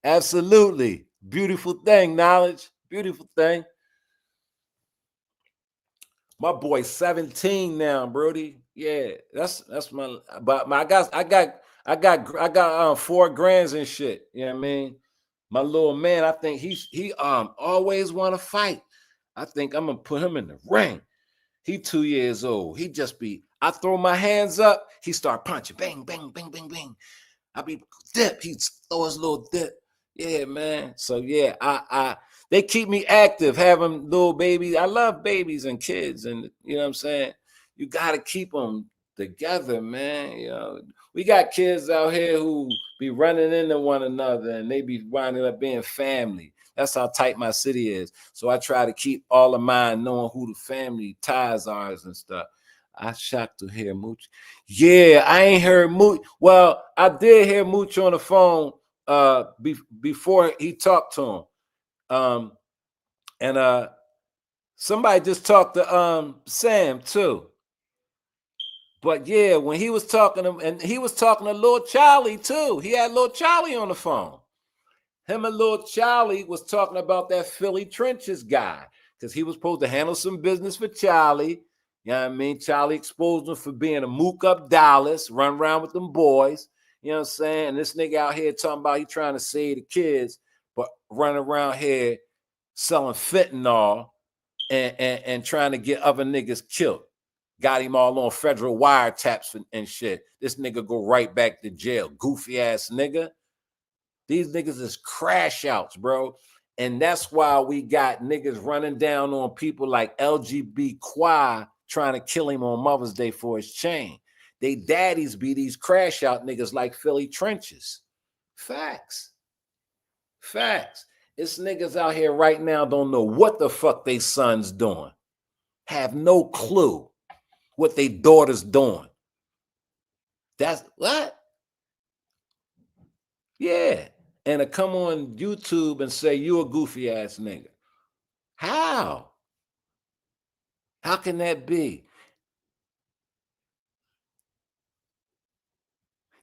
Absolutely. Beautiful thing, knowledge. Beautiful thing. My boy's 17 now, Brody. Yeah, that's my. But my I got 4 grands and shit. You know what I mean? My little man, I think he always want to fight. I think I'm gonna put him in the ring. He 2 years old. He just be. I throw my hands up. He start punching. Bang, bang, bang, bang, bang. I be dip. He throw his little dip. Yeah, man. So yeah, they keep me active having little babies. I love babies and kids, and you know what I'm saying? You got to keep them together, man. You know, we got kids out here who be running into one another and they be winding up being family. That's how tight my city is. So I try to keep all of mine knowing who the family ties are and stuff. I shocked to hear Mooch. Yeah, I ain't heard Mooch. Well, I did hear Mooch on the phone before he talked to him. And somebody just talked to Sam too. But yeah, when he was talking to him, and he was talking to Lil Charlie too. He had Lil Charlie on the phone. Him and Lil Charlie was talking about that Philly Trenches guy because he was supposed to handle some business for Charlie. You know what I mean? Charlie exposed him for being a mook up Dallas, run around with them boys. You know what I'm saying? And this nigga out here talking about he trying to save the kids, but running around here selling fentanyl and trying to get other niggas killed. Got him all on federal wiretaps and shit. This nigga go right back to jail. Goofy ass nigga. These niggas is crash outs, bro. And that's why we got niggas running down on people like LGP Qua trying to kill him on Mother's Day for his chain. They daddies be these crash out niggas like Philly Trenches. Facts. Facts. It's niggas out here right now don't know what the fuck they sons doing. Have no clue what they daughters doing. That's what? Yeah. And to come on YouTube and say you a goofy ass nigga. How? How can that be?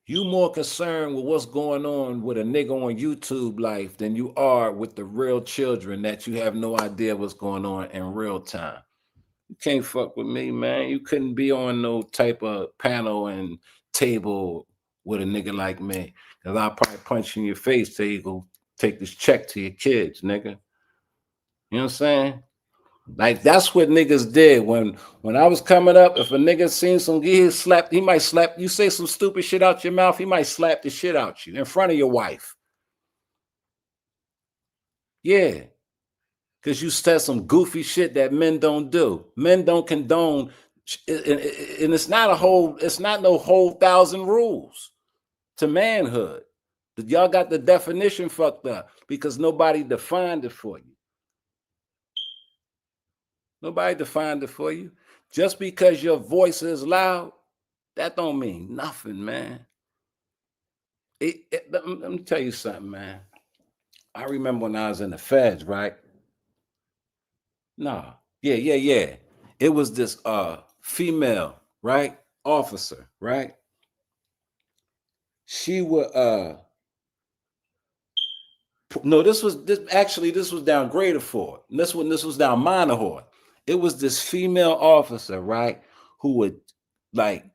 You more concerned with what's going on with a nigga on YouTube life than you are with the real children that you have no idea what's going on in real time. You can't fuck with me, man. You couldn't be on no type of panel and table with a nigga like me. Because I'll probably punch you in your face till you go take this check to your kids, nigga. You know what I'm saying? Like that's what niggas did when I was coming up. If a nigga seen some he slapped, he might slap you. Say some stupid shit out your mouth, he might slap the shit out you in front of your wife. Yeah, because you said some goofy shit that men don't do. Men don't condone, and it's not no whole 1,000 rules to manhood. Y'all got the definition fucked up because nobody defined it for you. Nobody defined it for you. Just because your voice is loud, that don't mean nothing, man. Let me tell you something, man. I remember when I was in the feds, right? No. Yeah. It was this female, right? Officer, right? She would no, this was down Graterford. This was down Monahor. It was this female officer, right, who would like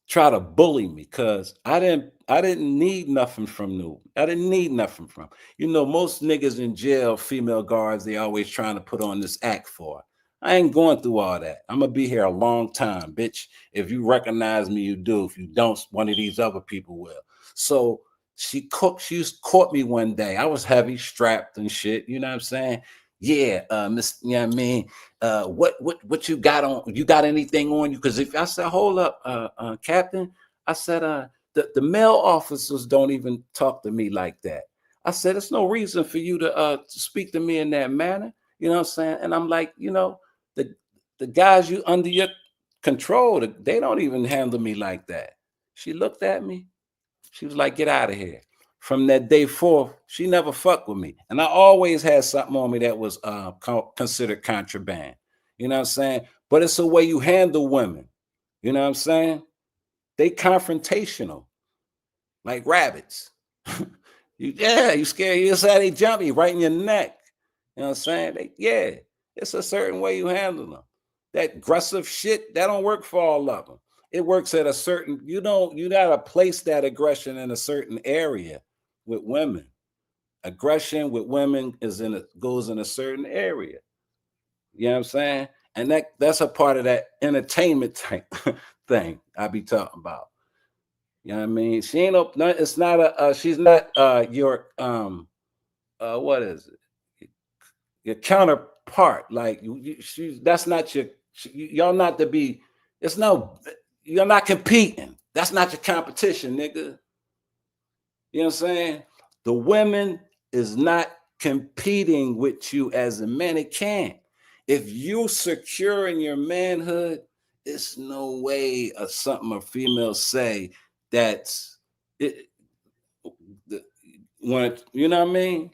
try to bully me because I didn't need nothing from New. I didn't need nothing from. You know, most niggas in jail, female guards, they always trying to put on this act for. I ain't going through all that. I'm gonna be here a long time, bitch. If you recognize me, you do. If you don't, one of these other people will. So she caught me one day. I was heavy, strapped and shit. You know what I'm saying? Yeah, Miss, you know what I mean? What you got on? You got anything on you? Because if I said, hold up, Captain, I said, the male officers don't even talk to me like that. I said, there's no reason for you to speak to me in that manner. You know what I'm saying? And I'm like, you know, the guys you under your control, they don't even handle me like that. She looked at me. She was like, get out of here. From that day forth, she never fucked with me. And I always had something on me that was considered contraband. You know what I'm saying? but it's the way you handle women. You know what I'm saying? They confrontational, like rabbits. You scared. You just how they jump you right in your neck. You know what I'm saying? It's a certain way you handle them. That aggressive shit, that don't work for all of them. It works at a certain, you gotta place that aggression in a certain area with women. Aggression with women goes in a certain area. You know what I'm saying? And that's a part of that entertainment type thing I be talking about. You know what I mean? She ain't no, it's not she's not your what is it? Your counterpart. Like that's not y'all not to be, you're not competing. That's not your competition, nigga. You know what I'm saying? The women is not competing with you as a man. It can't. If you secure in your manhood, it's no way something a female say that's it. When you know what I mean,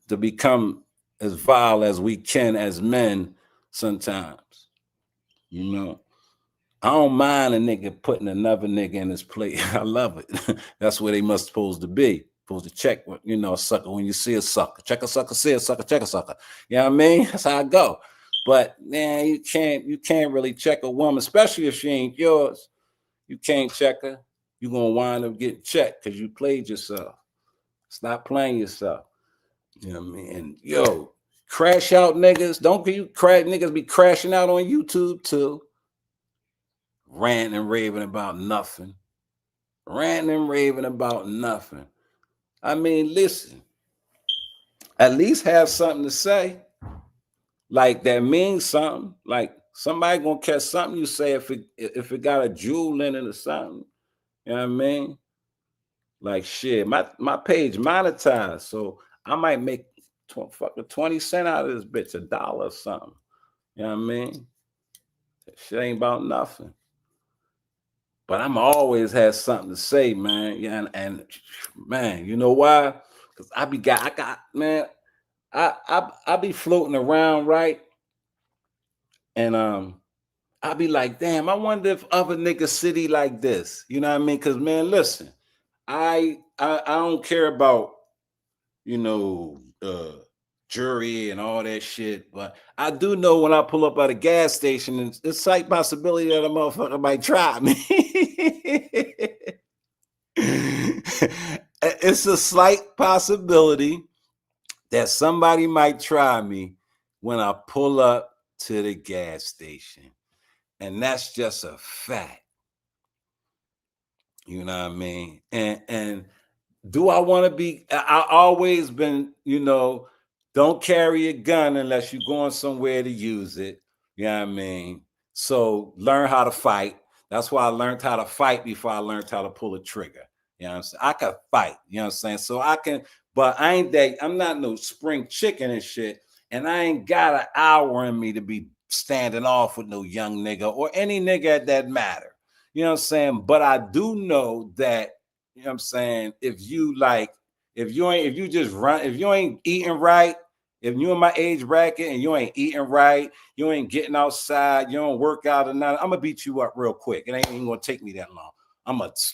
to become as vile as we can as men sometimes. You know, I don't mind a nigga putting another nigga in his place. I love it. That's where they must supposed to be. Supposed to check, a sucker when you see a sucker. Check a sucker, see a sucker, check a sucker. You know what I mean? That's how I go. But man, you can't really check a woman, especially if she ain't yours. You can't check her. You're gonna wind up getting checked because you played yourself. Stop playing yourself. You know what I mean? And crash out niggas. Don't you niggas be crashing out on YouTube too. Ranting and raving about nothing. Ranting and raving about nothing. I mean, listen. At least have something to say. Like that means something. Like somebody gonna catch something you say if it got a jewel in it or something. You know what I mean? Like shit, my page monetized, so I might make fucking 20 cents out of this bitch, $1 or something. You know what I mean? That shit ain't about nothing. But I'm always have something to say, man. Yeah, and man, you know why? Because I be floating around, right? And I be like, damn, I wonder if other niggas city like this. You know what I mean? Because man, listen, I don't care about jury and all that shit, but I do know when I pull up at a gas station, it's a slight possibility that a motherfucker might try me. It's a slight possibility that somebody might try me when I pull up to the gas station. And that's just a fact. You know what I mean? And do I want to be? I always been, don't carry a gun unless you're going somewhere to use it. You know what I mean? So learn how to fight. That's why I learned how to fight before I learned how to pull a trigger. You know what I'm saying? I can fight. You know what I'm saying? So I can, but I'm not no spring chicken and shit. And I ain't got an hour in me to be standing off with no young nigga or any nigga at that matter. You know what I'm saying? But I do know that, you know what I'm saying, if you ain't eating right, if you in my age bracket and you ain't eating right, you ain't getting outside, you don't work out or nothing, I'm gonna beat you up real quick. It ain't even gonna take me that long.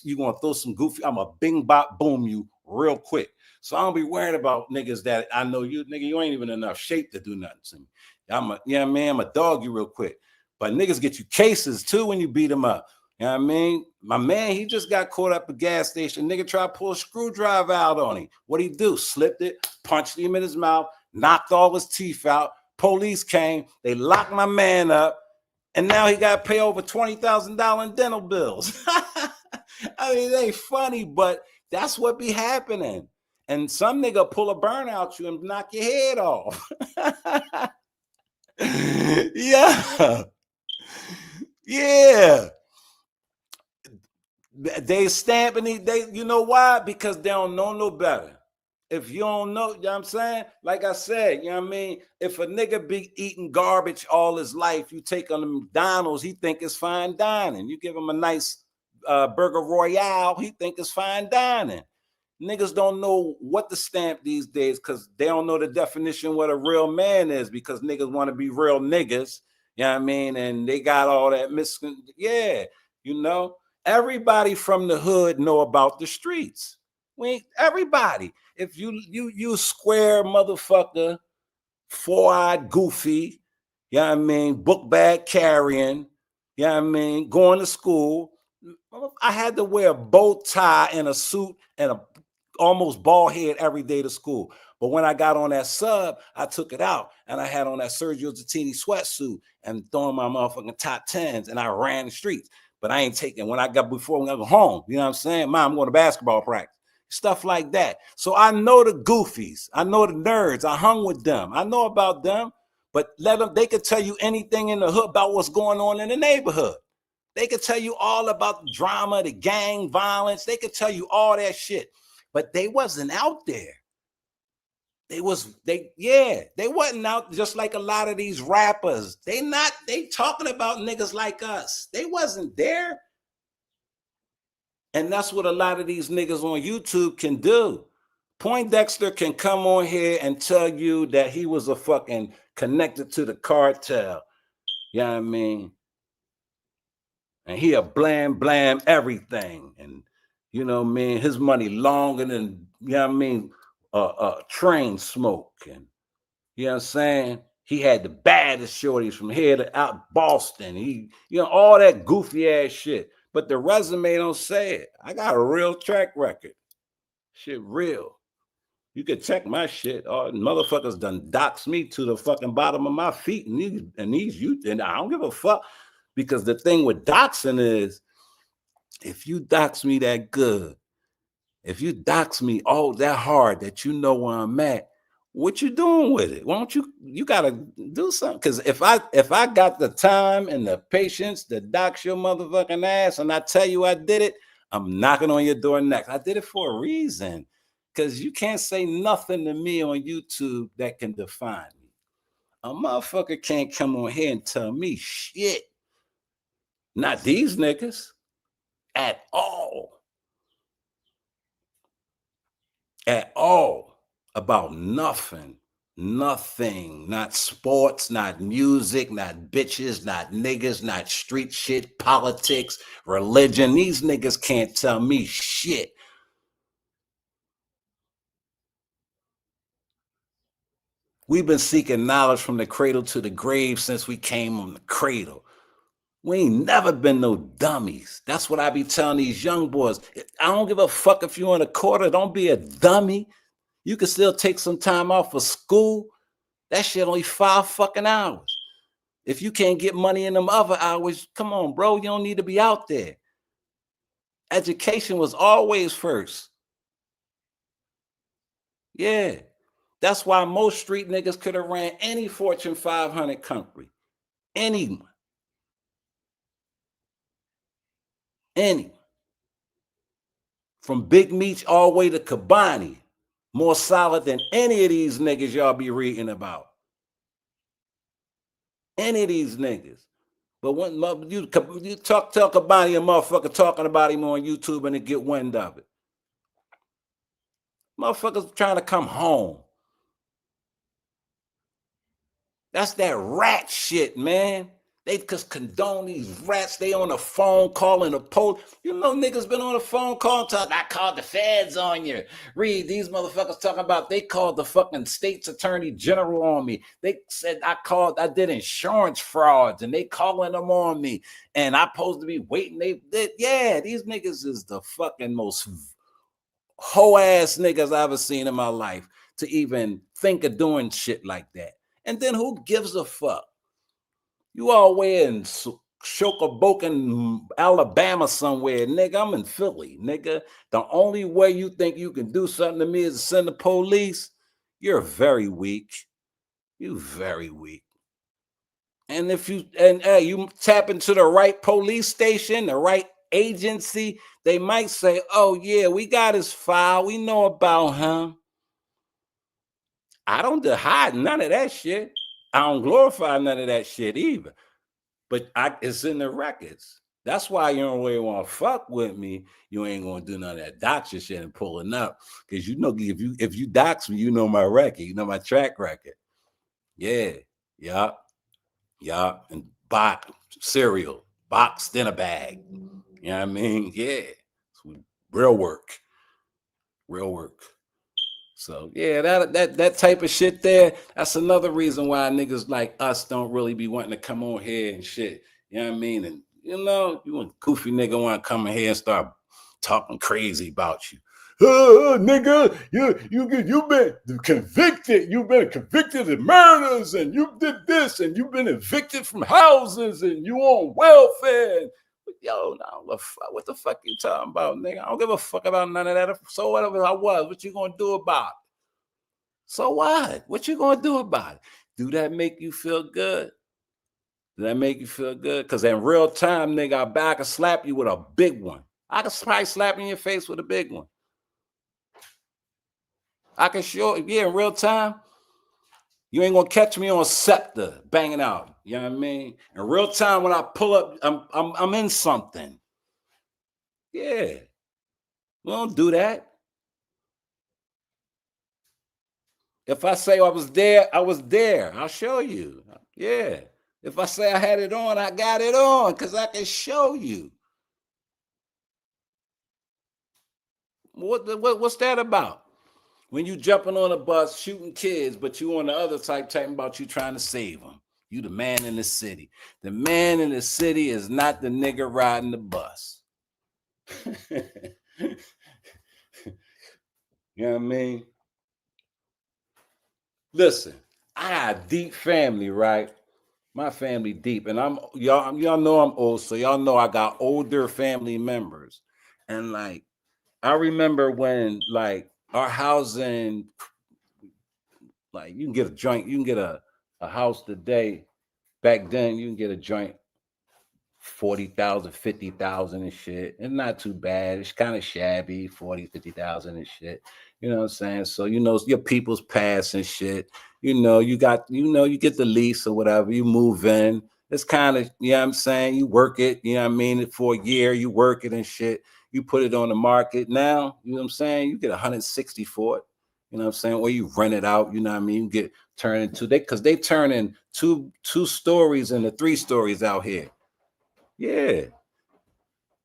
You gonna throw some goofy, I'm gonna bing bop boom you real quick. So I don't be worried about niggas that I know you ain't even enough shape to do nothing to me. I'm a dog you real quick. But niggas get you cases too when you beat them up. You know what I mean? My man, he just got caught up at a gas station. Nigga tried to pull a screwdriver out on him. What'd he do? Slipped it, punched him in his mouth, knocked all his teeth out. Police came, they locked my man up, and now he got to pay over $20,000 in dental bills. I mean, it ain't funny, but that's what be happening. And some nigga pull a burn out you and knock your head off. Yeah. Yeah. They stamping it. You know why? Because they don't know no better. If you don't know, you know what I'm saying? Like I said, you know what I mean? If a nigga be eating garbage all his life, you take him to McDonald's, he think it's fine dining. You give him a nice burger royale, he think it's fine dining. Niggas don't know what to stamp these days because they don't know the definition of what a real man is, because niggas want to be real niggas You know what I mean? And they got all that yeah, everybody from the hood know about the streets. Everybody. If you square motherfucker, four-eyed goofy, you know what I mean, book bag carrying, you know what I mean, going to school. I had to wear a bow tie and a suit and a almost bald head every day to school. But when I got on that sub, I took it out and I had on that Sergio Zattini sweatsuit and throwing my motherfucking top tens and I ran the streets. But I ain't taking when I got home. You know what I'm saying? Mom, I'm going to basketball practice. Stuff like that. So I know the goofies. I know the nerds. I hung with them. I know about them. But they could tell you anything in the hood about what's going on in the neighborhood. They could tell you all about the drama, the gang violence. They could tell you all that shit. But they wasn't out there. They wasn't out just like a lot of these rappers. They talking about niggas like us. They wasn't there. And that's what a lot of these niggas on YouTube can do. Poindexter can come on here and tell you that he was a fucking connected to the cartel. You know what I mean? And he'll blam everything. And you know what I mean? His money longer than, you know what I mean, train smoke. And you know what I'm saying? He had the baddest shorties from here to out Boston. All that goofy ass shit. But the resume don't say it. I got a real track record. Shit real. You can check my shit. All motherfuckers done dox me to the fucking bottom of my feet. And these youth, and I don't give a fuck. Because the thing with doxing is, if you dox me that good, if you dox me all that hard that you know where I'm at, what you doing with it? Why don't you gotta do something? Because if I got the time and the patience to dox your motherfucking ass and I tell you I did it, I'm knocking on your door next. I did it for a reason. Because you can't say nothing to me on YouTube that can define me. A motherfucker can't come on here and tell me shit. Not these niggas at all. At all. About nothing. Nothing. Not sports, not music, not bitches, not niggas, not street shit, politics, religion. These niggas can't tell me shit. We've been seeking knowledge from the cradle to the grave since we came on the cradle. We ain't never been no dummies. That's what I be telling these young boys. I don't give a fuck if you're in a quarter. Don't be a dummy. You can still take some time off of school. That shit only 5 fucking hours. If you can't get money in them other hours, come on, bro. You don't need to be out there. Education was always first. Yeah. That's why most street niggas could have ran any Fortune 500 company. Anyone. Any. From Big Meech all the way to Kabani. More solid than any of these niggas y'all be reading about. Any of these niggas. But when you tell Kabani a motherfucker talking about him on YouTube and they get wind of it. Motherfuckers trying to come home. That's that rat shit, man. They just condone these rats. They on the phone calling the police. You know niggas been on the phone calling, talking, I called the feds on you. Read, these motherfuckers talking about they called the fucking state's attorney general on me. They said I did insurance frauds and they calling them on me. And I supposed to be waiting. Yeah, these niggas is the fucking most hoe ass niggas I've ever seen in my life to even think of doing shit like that. And then who gives a fuck? You all way in Shokoboken, Alabama somewhere, nigga. I'm in Philly, nigga. The only way you think you can do something to me is to send the police. You're very weak. You very weak. And if you you tap into the right police station, the right agency, they might say, oh yeah, we got his file. We know about him. I don't hide none of that shit. I don't glorify none of that shit either. But it's in the records. That's why you don't really want to fuck with me. You ain't gonna do none of that doxing shit and pulling up. Because you know, if you dox me, you know my record, you know my track record. Yeah. Yeah, and box cereal, boxed in a bag. You know what I mean? Yeah. Real work. Real work. So yeah, that type of shit there, that's another reason why niggas like us don't really be wanting to come on here and shit. You know what I mean? And you know, you want goofy nigga want to come in here and start talking crazy about you. Nigga, you been convicted. You've been convicted of murders, and you did this, and you've been evicted from houses, and you on welfare. Yo, now what the fuck you talking about, nigga? I don't give a fuck about none of that. So whatever I was, what you gonna do about it? So what? What you gonna do about it? Do that make you feel good? Does that make you feel good? Because in real time, nigga, I can slap you with a big one. I can probably slap you in your face with a big one. I can show, yeah, in real time, you ain't gonna catch me on Scepter banging out. You know what I mean? In real time, when I pull up, I'm in something. Yeah, we don't do that. If I say I was there, I was there. I'll show you. Yeah. If I say I had it on, I got it on because I can show you. What's that about? When you jumping on a bus shooting kids, but you on the other type talking about you trying to save them. You the man in the city. The man in the city is not the nigga riding the bus. You know what I mean? Listen, I got a deep family, right? My family deep, and y'all know I'm old, so y'all know I got older family members. And like I remember when like our housing, like you can get a joint, you can get a house today. Back then, you can get a joint 40,000, 50,000 and shit. It's not too bad. It's kind of shabby, 40, 50,000 and shit. You know what I'm saying? So, you know, your people's pass and shit. You know, you get the lease or whatever, you move in. It's kind of, you know what I'm saying? You work it, you know what I mean? For a year, you work it and shit. You put it on the market now, you know what I'm saying? You get 160 for it. You know what I'm saying? Or you rent it out, you know what I mean? You get turned into because they turn in two stories into 3 stories out here. Yeah.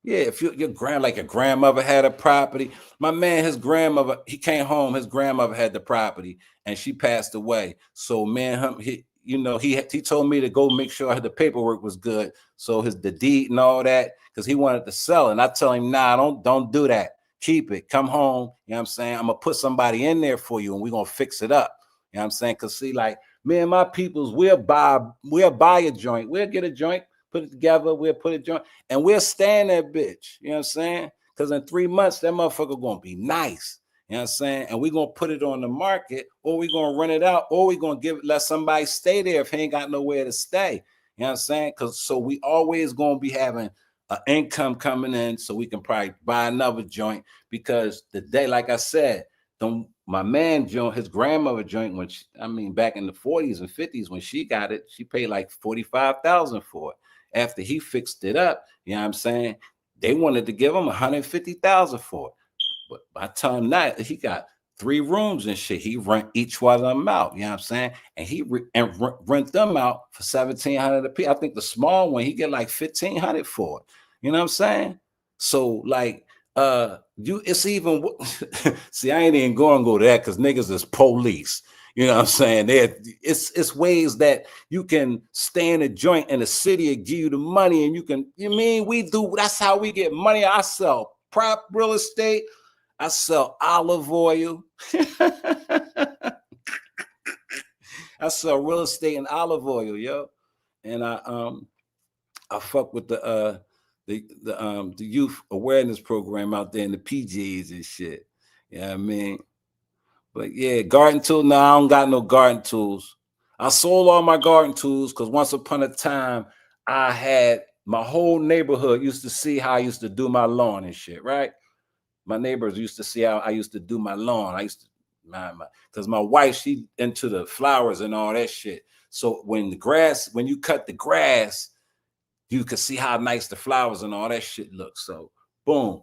Yeah. If your grandmother had a property. My man, his grandmother, he came home, his grandmother had the property and she passed away. So man, he told me to go make sure the paperwork was good. So the deed and all that, because he wanted to sell it. And I tell him, nah, don't do that. Keep it. Come home. You know what I'm saying? I'm gonna put somebody in there for you and we're gonna fix it up. You know what I'm saying? Cause see, like me and my peoples, we'll buy a joint, we'll get a joint, put it together, we'll put it joint, and we'll stand that bitch. You know what I'm saying? Because in 3 months, that motherfucker gonna be nice. You know what I'm saying? And we're gonna put it on the market, or we're gonna rent it out, or we're gonna let somebody stay there if he ain't got nowhere to stay. You know what I'm saying? Because so we always gonna be having an income coming in, so we can probably buy another joint. Because the day, like I said, my man joint, his grandmother joint, back in the 40s and 50s when she got it, she paid like 45,000 for it. After he fixed it up, you know what I'm saying? They wanted to give him 150,000 for it. But by the time that he got 3 rooms and shit, he rent each one of them out. You know what I'm saying? And he rent them out for 1,700 a piece. I think the small one he get like 1,500 for it. You know what I'm saying? So like it's even see, I ain't even going to go to that because niggas is police. You know what I'm saying? It's ways that you can stay in a joint in the city and give you the money, and that's how we get money. I sell prop real estate, I sell olive oil. I sell real estate and olive oil, yo. And I fuck with the youth awareness program out there in the PGs and shit. You know what I mean? But yeah, garden tool. No, I don't got no garden tools. I sold all my garden tools because once upon a time, I had my whole neighborhood used to see how I used to do my lawn and shit, right? My neighbors used to see how I used to do my lawn. I used to, because my wife, she into the flowers and all that shit. So when you cut the grass, you could see how nice the flowers and all that shit looks. So boom.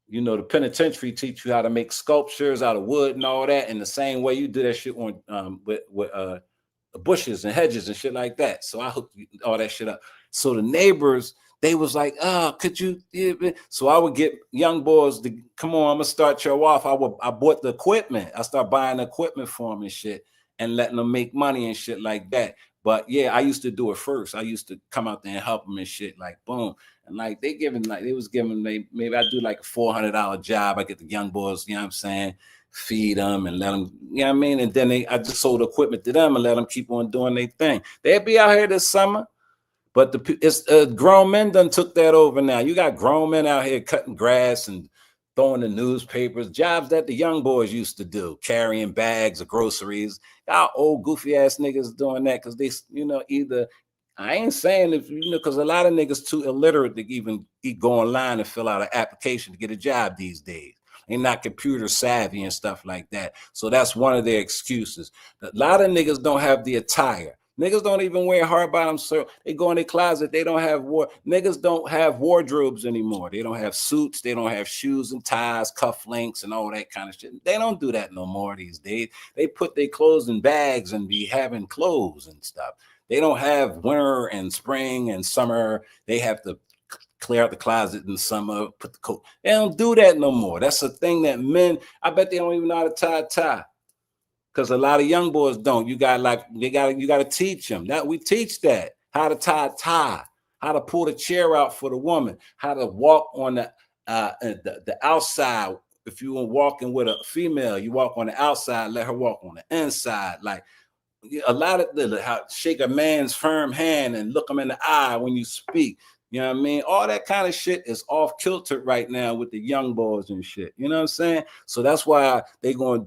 The penitentiary teach you how to make sculptures out of wood and all that in the same way you do that shit on with bushes and hedges and shit like that. So I hooked all that shit up. So the neighbors, they was like, could you? So I would get young boys to come on, I'm gonna start you off. I bought the equipment. I start buying the equipment for them and shit and letting them make money and shit like that. But yeah, I used to do it first. I used to come out there and help them and shit, like boom. And like they was giving me, maybe I do like a $400 job. I get the young boys, you know what I'm saying, feed them and let them, you know what I mean? And then I just sold equipment to them and let them keep on doing their thing. They'll be out here this summer. But it's grown men done took that over now. You got grown men out here cutting grass and throwing the newspapers, jobs that the young boys used to do, carrying bags of groceries. Y'all old goofy ass niggas doing that because they, either, I ain't saying if, because a lot of niggas too illiterate to even go online and fill out an application to get a job these days. They're not computer savvy and stuff like that. So that's one of their excuses. A lot of niggas don't have the attire. Niggas don't even wear hard bottoms. So they go in their closet. They don't have niggas don't have wardrobes anymore. They don't have suits. They don't have shoes and ties, cufflinks, and all that kind of shit. They don't do that no more these days. They put their clothes in bags and be having clothes and stuff. They don't have winter and spring and summer. They have to clear out the closet in the summer, put the coat. They don't do that no more. That's a thing that men, I bet they don't even know how to tie a tie. Because a lot of young boys don't. You got to teach them. That we teach that. How to tie a tie, how to pull the chair out for the woman, how to walk on the outside. If you were walking with a female, you walk on the outside, let her walk on the inside. Like a lot of how shake a man's firm hand and look him in the eye when you speak. You know what I mean? All that kind of shit is off kilter right now with the young boys and shit. You know what I'm saying? So that's why they're going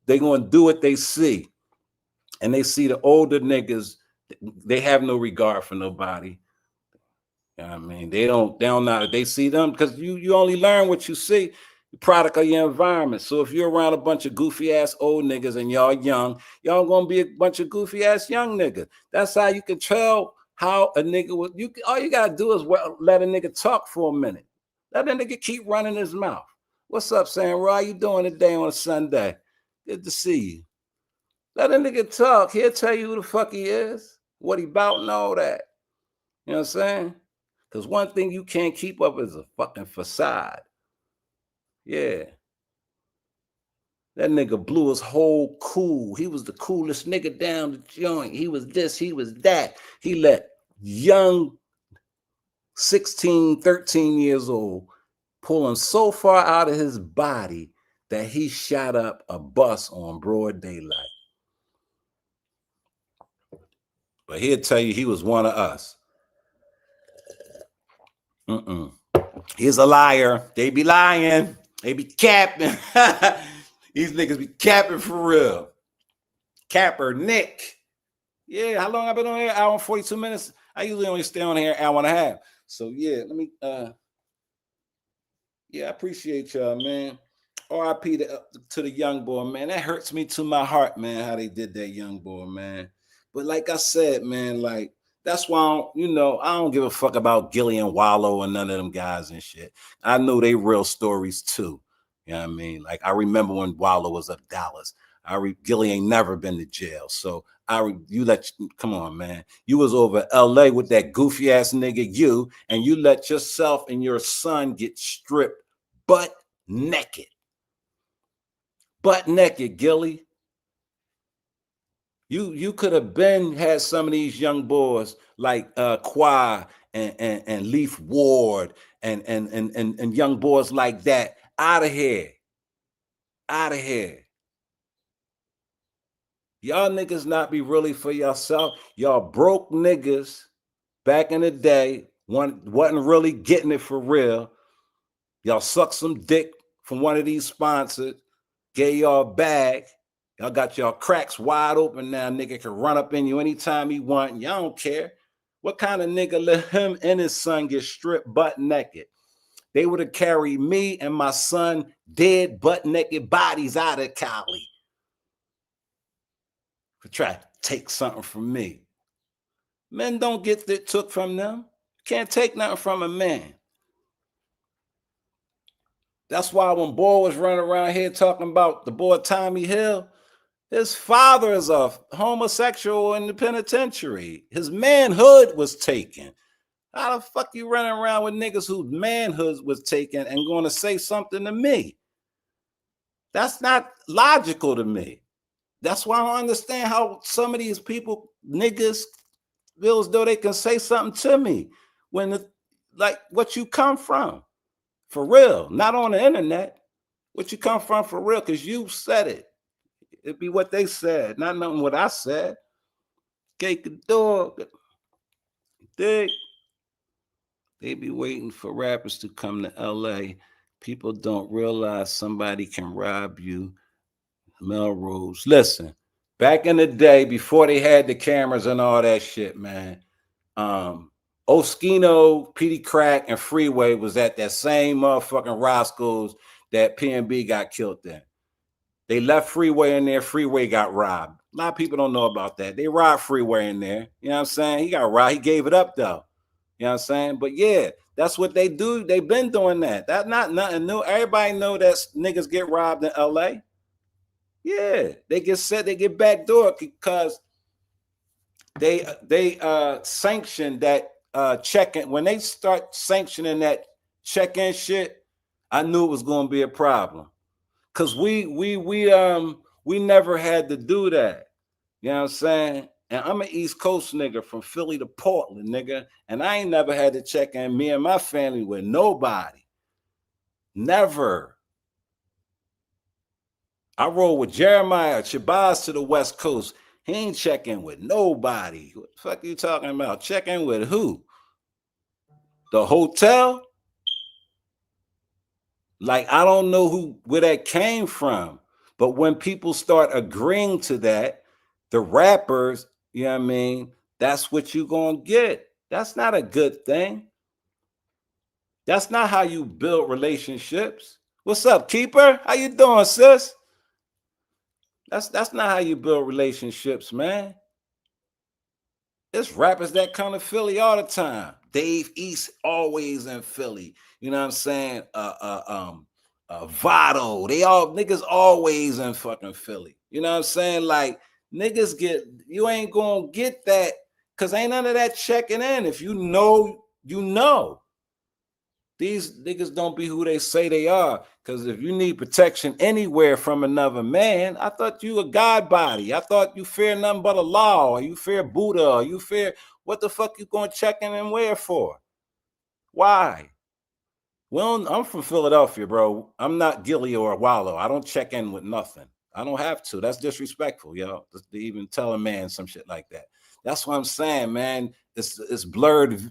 to do what they see. And they see the older niggas, they have no regard for nobody. You know what I mean? They don't know. They see them because you only learn what you see, the product of your environment. So if you're around a bunch of goofy ass old niggas and y'all young, y'all gonna be a bunch of goofy ass young niggas. That's how you can tell how a nigga would. All you gotta do is let a nigga talk for a minute. Let a nigga keep running his mouth. What's up, Sam? How you doing today on a Sunday? Good to see you. Let a nigga talk. He'll tell you who the fuck he is, what he about and all that. You know what I'm saying? Because one thing you can't keep up is a fucking facade. Yeah. That nigga blew his whole cool. He was the coolest nigga down the joint. He was this, he was that. He let young 16, 13 years old pull him so far out of his body that he shot up a bus on broad daylight. But he'll tell you he was one of us. He's a liar. They be lying. They be capping. These niggas be capping for real. Capper Nick. Yeah, how long I been on here? Hour and 42 minutes. I usually only stay on here an hour and a half. So yeah, let me yeah, I appreciate y'all, man. RIP to the young boy, man. That hurts me to my heart, man, how they did that young boy, man. But like I said, man, like that's why I don't give a fuck about Gilly and Wallow and none of them guys and shit. I know they real stories too. You know what I mean? Like I remember when Wallow was up Dallas. Gilly ain't never been to jail. So come on, man. You was over LA with that goofy ass nigga and you let yourself and your son get stripped butt naked. Butt naked, Gilly. You could have had some of these young boys like Qua and Leaf Ward and young boys like that out of here. Out of here. Y'all niggas not be really for yourself. Y'all broke niggas back in the day wasn't really getting it for real. Y'all sucked some dick from one of these sponsors, gave y'all a bag. Y'all got y'all cracks wide open now. Nigga can run up in you anytime he want. Y'all don't care. What kind of nigga let him and his son get stripped butt naked? They would have carried me and my son dead butt naked bodies out of Cali. To try to take something from me. Men don't get that took from them. Can't take nothing from a man. That's why when boy was running around here talking about the boy Tommy Hill, His father is a homosexual in the penitentiary. His manhood was taken. How the fuck you running around with niggas whose manhood was taken and going to say something to me? That's not logical to me. That's why I don't understand how some of these people, niggas, feel as though they can say something to me when, like, what you come from, for real, not on the internet. What you come from for real, because you said it. It'd be what they said, not nothing what I said. Cake the dog. Dig. They be waiting for rappers to come to LA. People don't realize somebody can rob you. Melrose. Listen, back in the day, before they had the cameras and all that shit, man, Oskino, Petey Crack, and Freeway was at that same motherfucking Roscoe's that PNB got killed in. They left Freeway in there. Freeway got robbed. A lot of people don't know about that. They robbed Freeway in there. You know what I'm saying? He got robbed. He gave it up, though. You know what I'm saying? But yeah, that's what they do. They've been doing that. That's not nothing new. Everybody know that niggas get robbed in LA. Yeah, they get set, they get backdoor because they sanction that check-in. When they start sanctioning that check-in shit, I knew it was gonna be a problem. Cause we never had to do that. You know what I'm saying? And I'm an East Coast nigga from Philly to Portland, nigga. And I ain't never had to check in me and my family with nobody. Never. I roll with Jeremiah Shabazz to the West Coast. He ain't checking with nobody. What the fuck are you talking about? Checking with who? The hotel? Like, I don't know where that came from. But when people start agreeing to that, the rappers, you know what I mean? That's what you're going to get. That's not a good thing. That's not how you build relationships. What's up, Keeper? How you doing, sis? That's not how you build relationships, man. There's rappers that come to Philly all the time. Dave East always in Philly. You know what I'm saying? Vado. They all niggas always in fucking Philly. You know what I'm saying? Like niggas you ain't gonna get that because ain't none of that checking in. If you know, you know. These niggas don't be who they say they are. Because if you need protection anywhere from another man, I thought you a God body. I thought you fear nothing but Allah, or you fear Buddha, or you fear what the fuck you gonna check in and where for? Why? Well, I'm from Philadelphia, bro. I'm not Gilly or Wallow. I don't check in with nothing. I don't have to. That's disrespectful, yo. To even tell a man some shit like that. That's what I'm saying, man. It's blurred.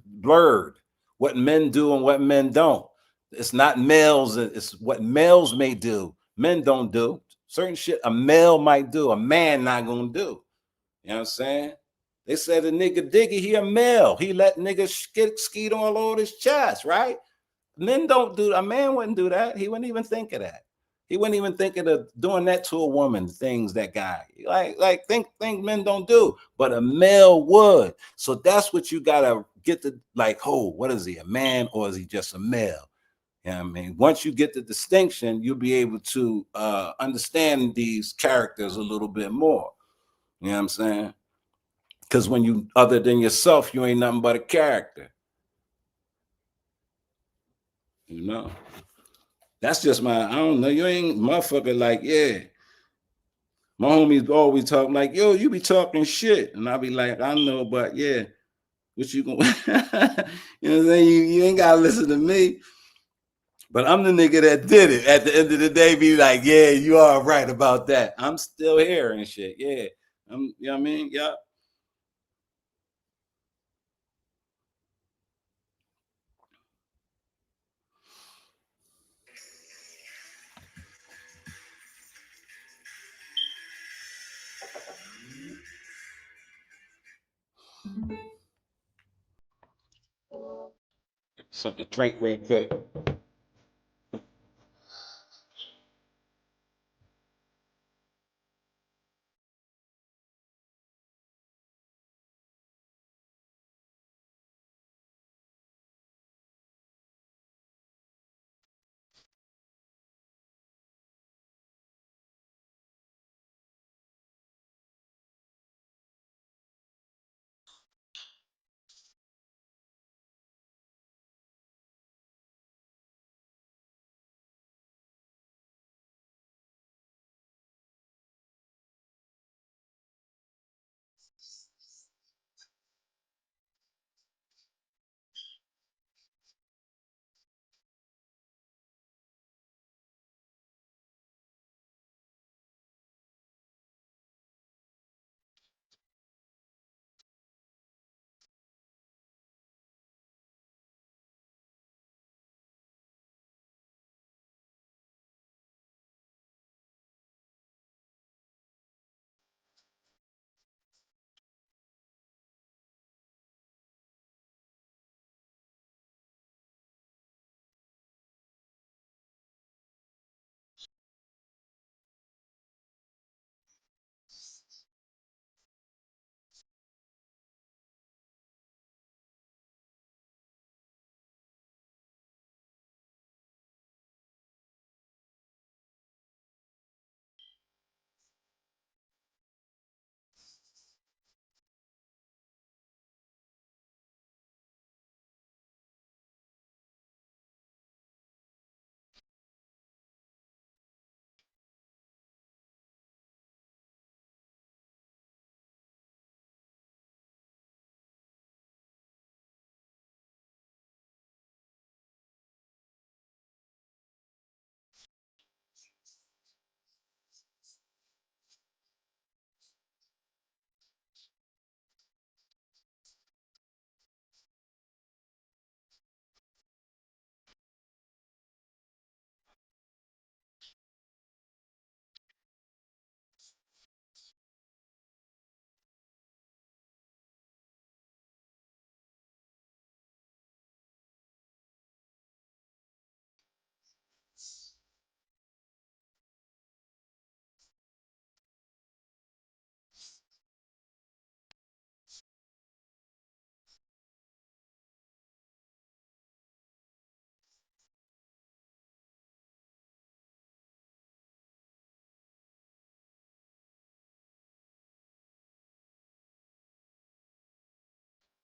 What men do and what men don't. It's not males. It's what males may do. Men don't do certain shit. A male might do. A man not gonna do. You know what I'm saying? They said a nigga Diggy, he a male. He let niggas skeet all over his chest, right? Men don't do. A man wouldn't do that. He wouldn't even think of that. He wouldn't even think of doing that to a woman. Things that guy think men don't do, but a male would. So that's what you gotta get to. Like, oh, what is he? A man or is he just a male? You know what I mean? Once you get the distinction, you'll be able to understand these characters a little bit more. You know what I'm saying? Because when you other than yourself, you ain't nothing but a character. You know? That's just I don't know. You ain't motherfucker like, yeah. My homies always talking like, yo, you be talking shit. And I'll be like, I know, but yeah, what you gonna, you know what I'm saying? You ain't gotta listen to me. But I'm the nigga that did it. At the end of the day, be like, yeah, you are right about that. I'm still here and shit. Yeah. You know what I mean? Yeah. Something to drink real quick.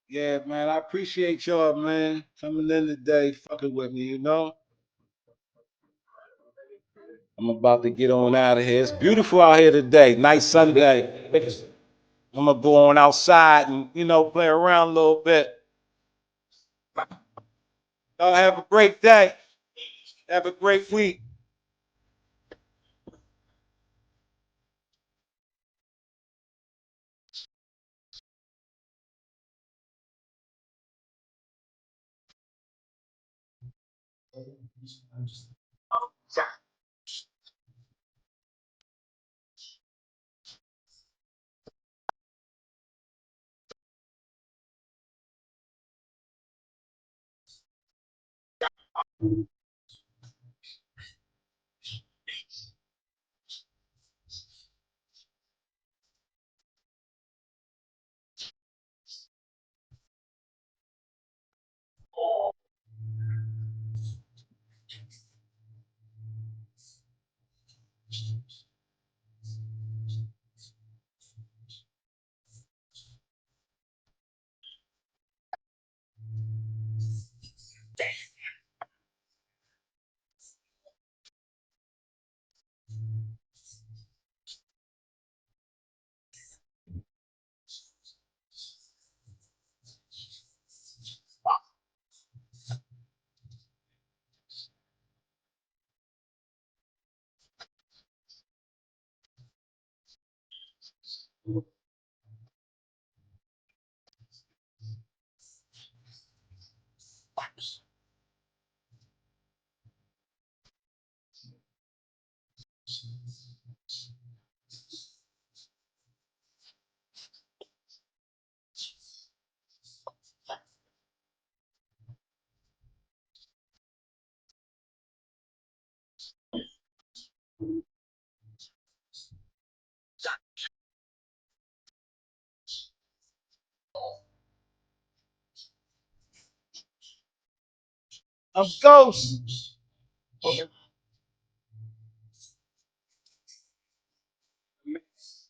Yeah, man, I appreciate y'all, man, coming in today, fucking with me, you know? I'm about to get on out of here. It's beautiful out here today. Nice Sunday. I'm gonna go on outside and, play around a little bit. Y'all have a great day. Have a great week. I'm Ghost.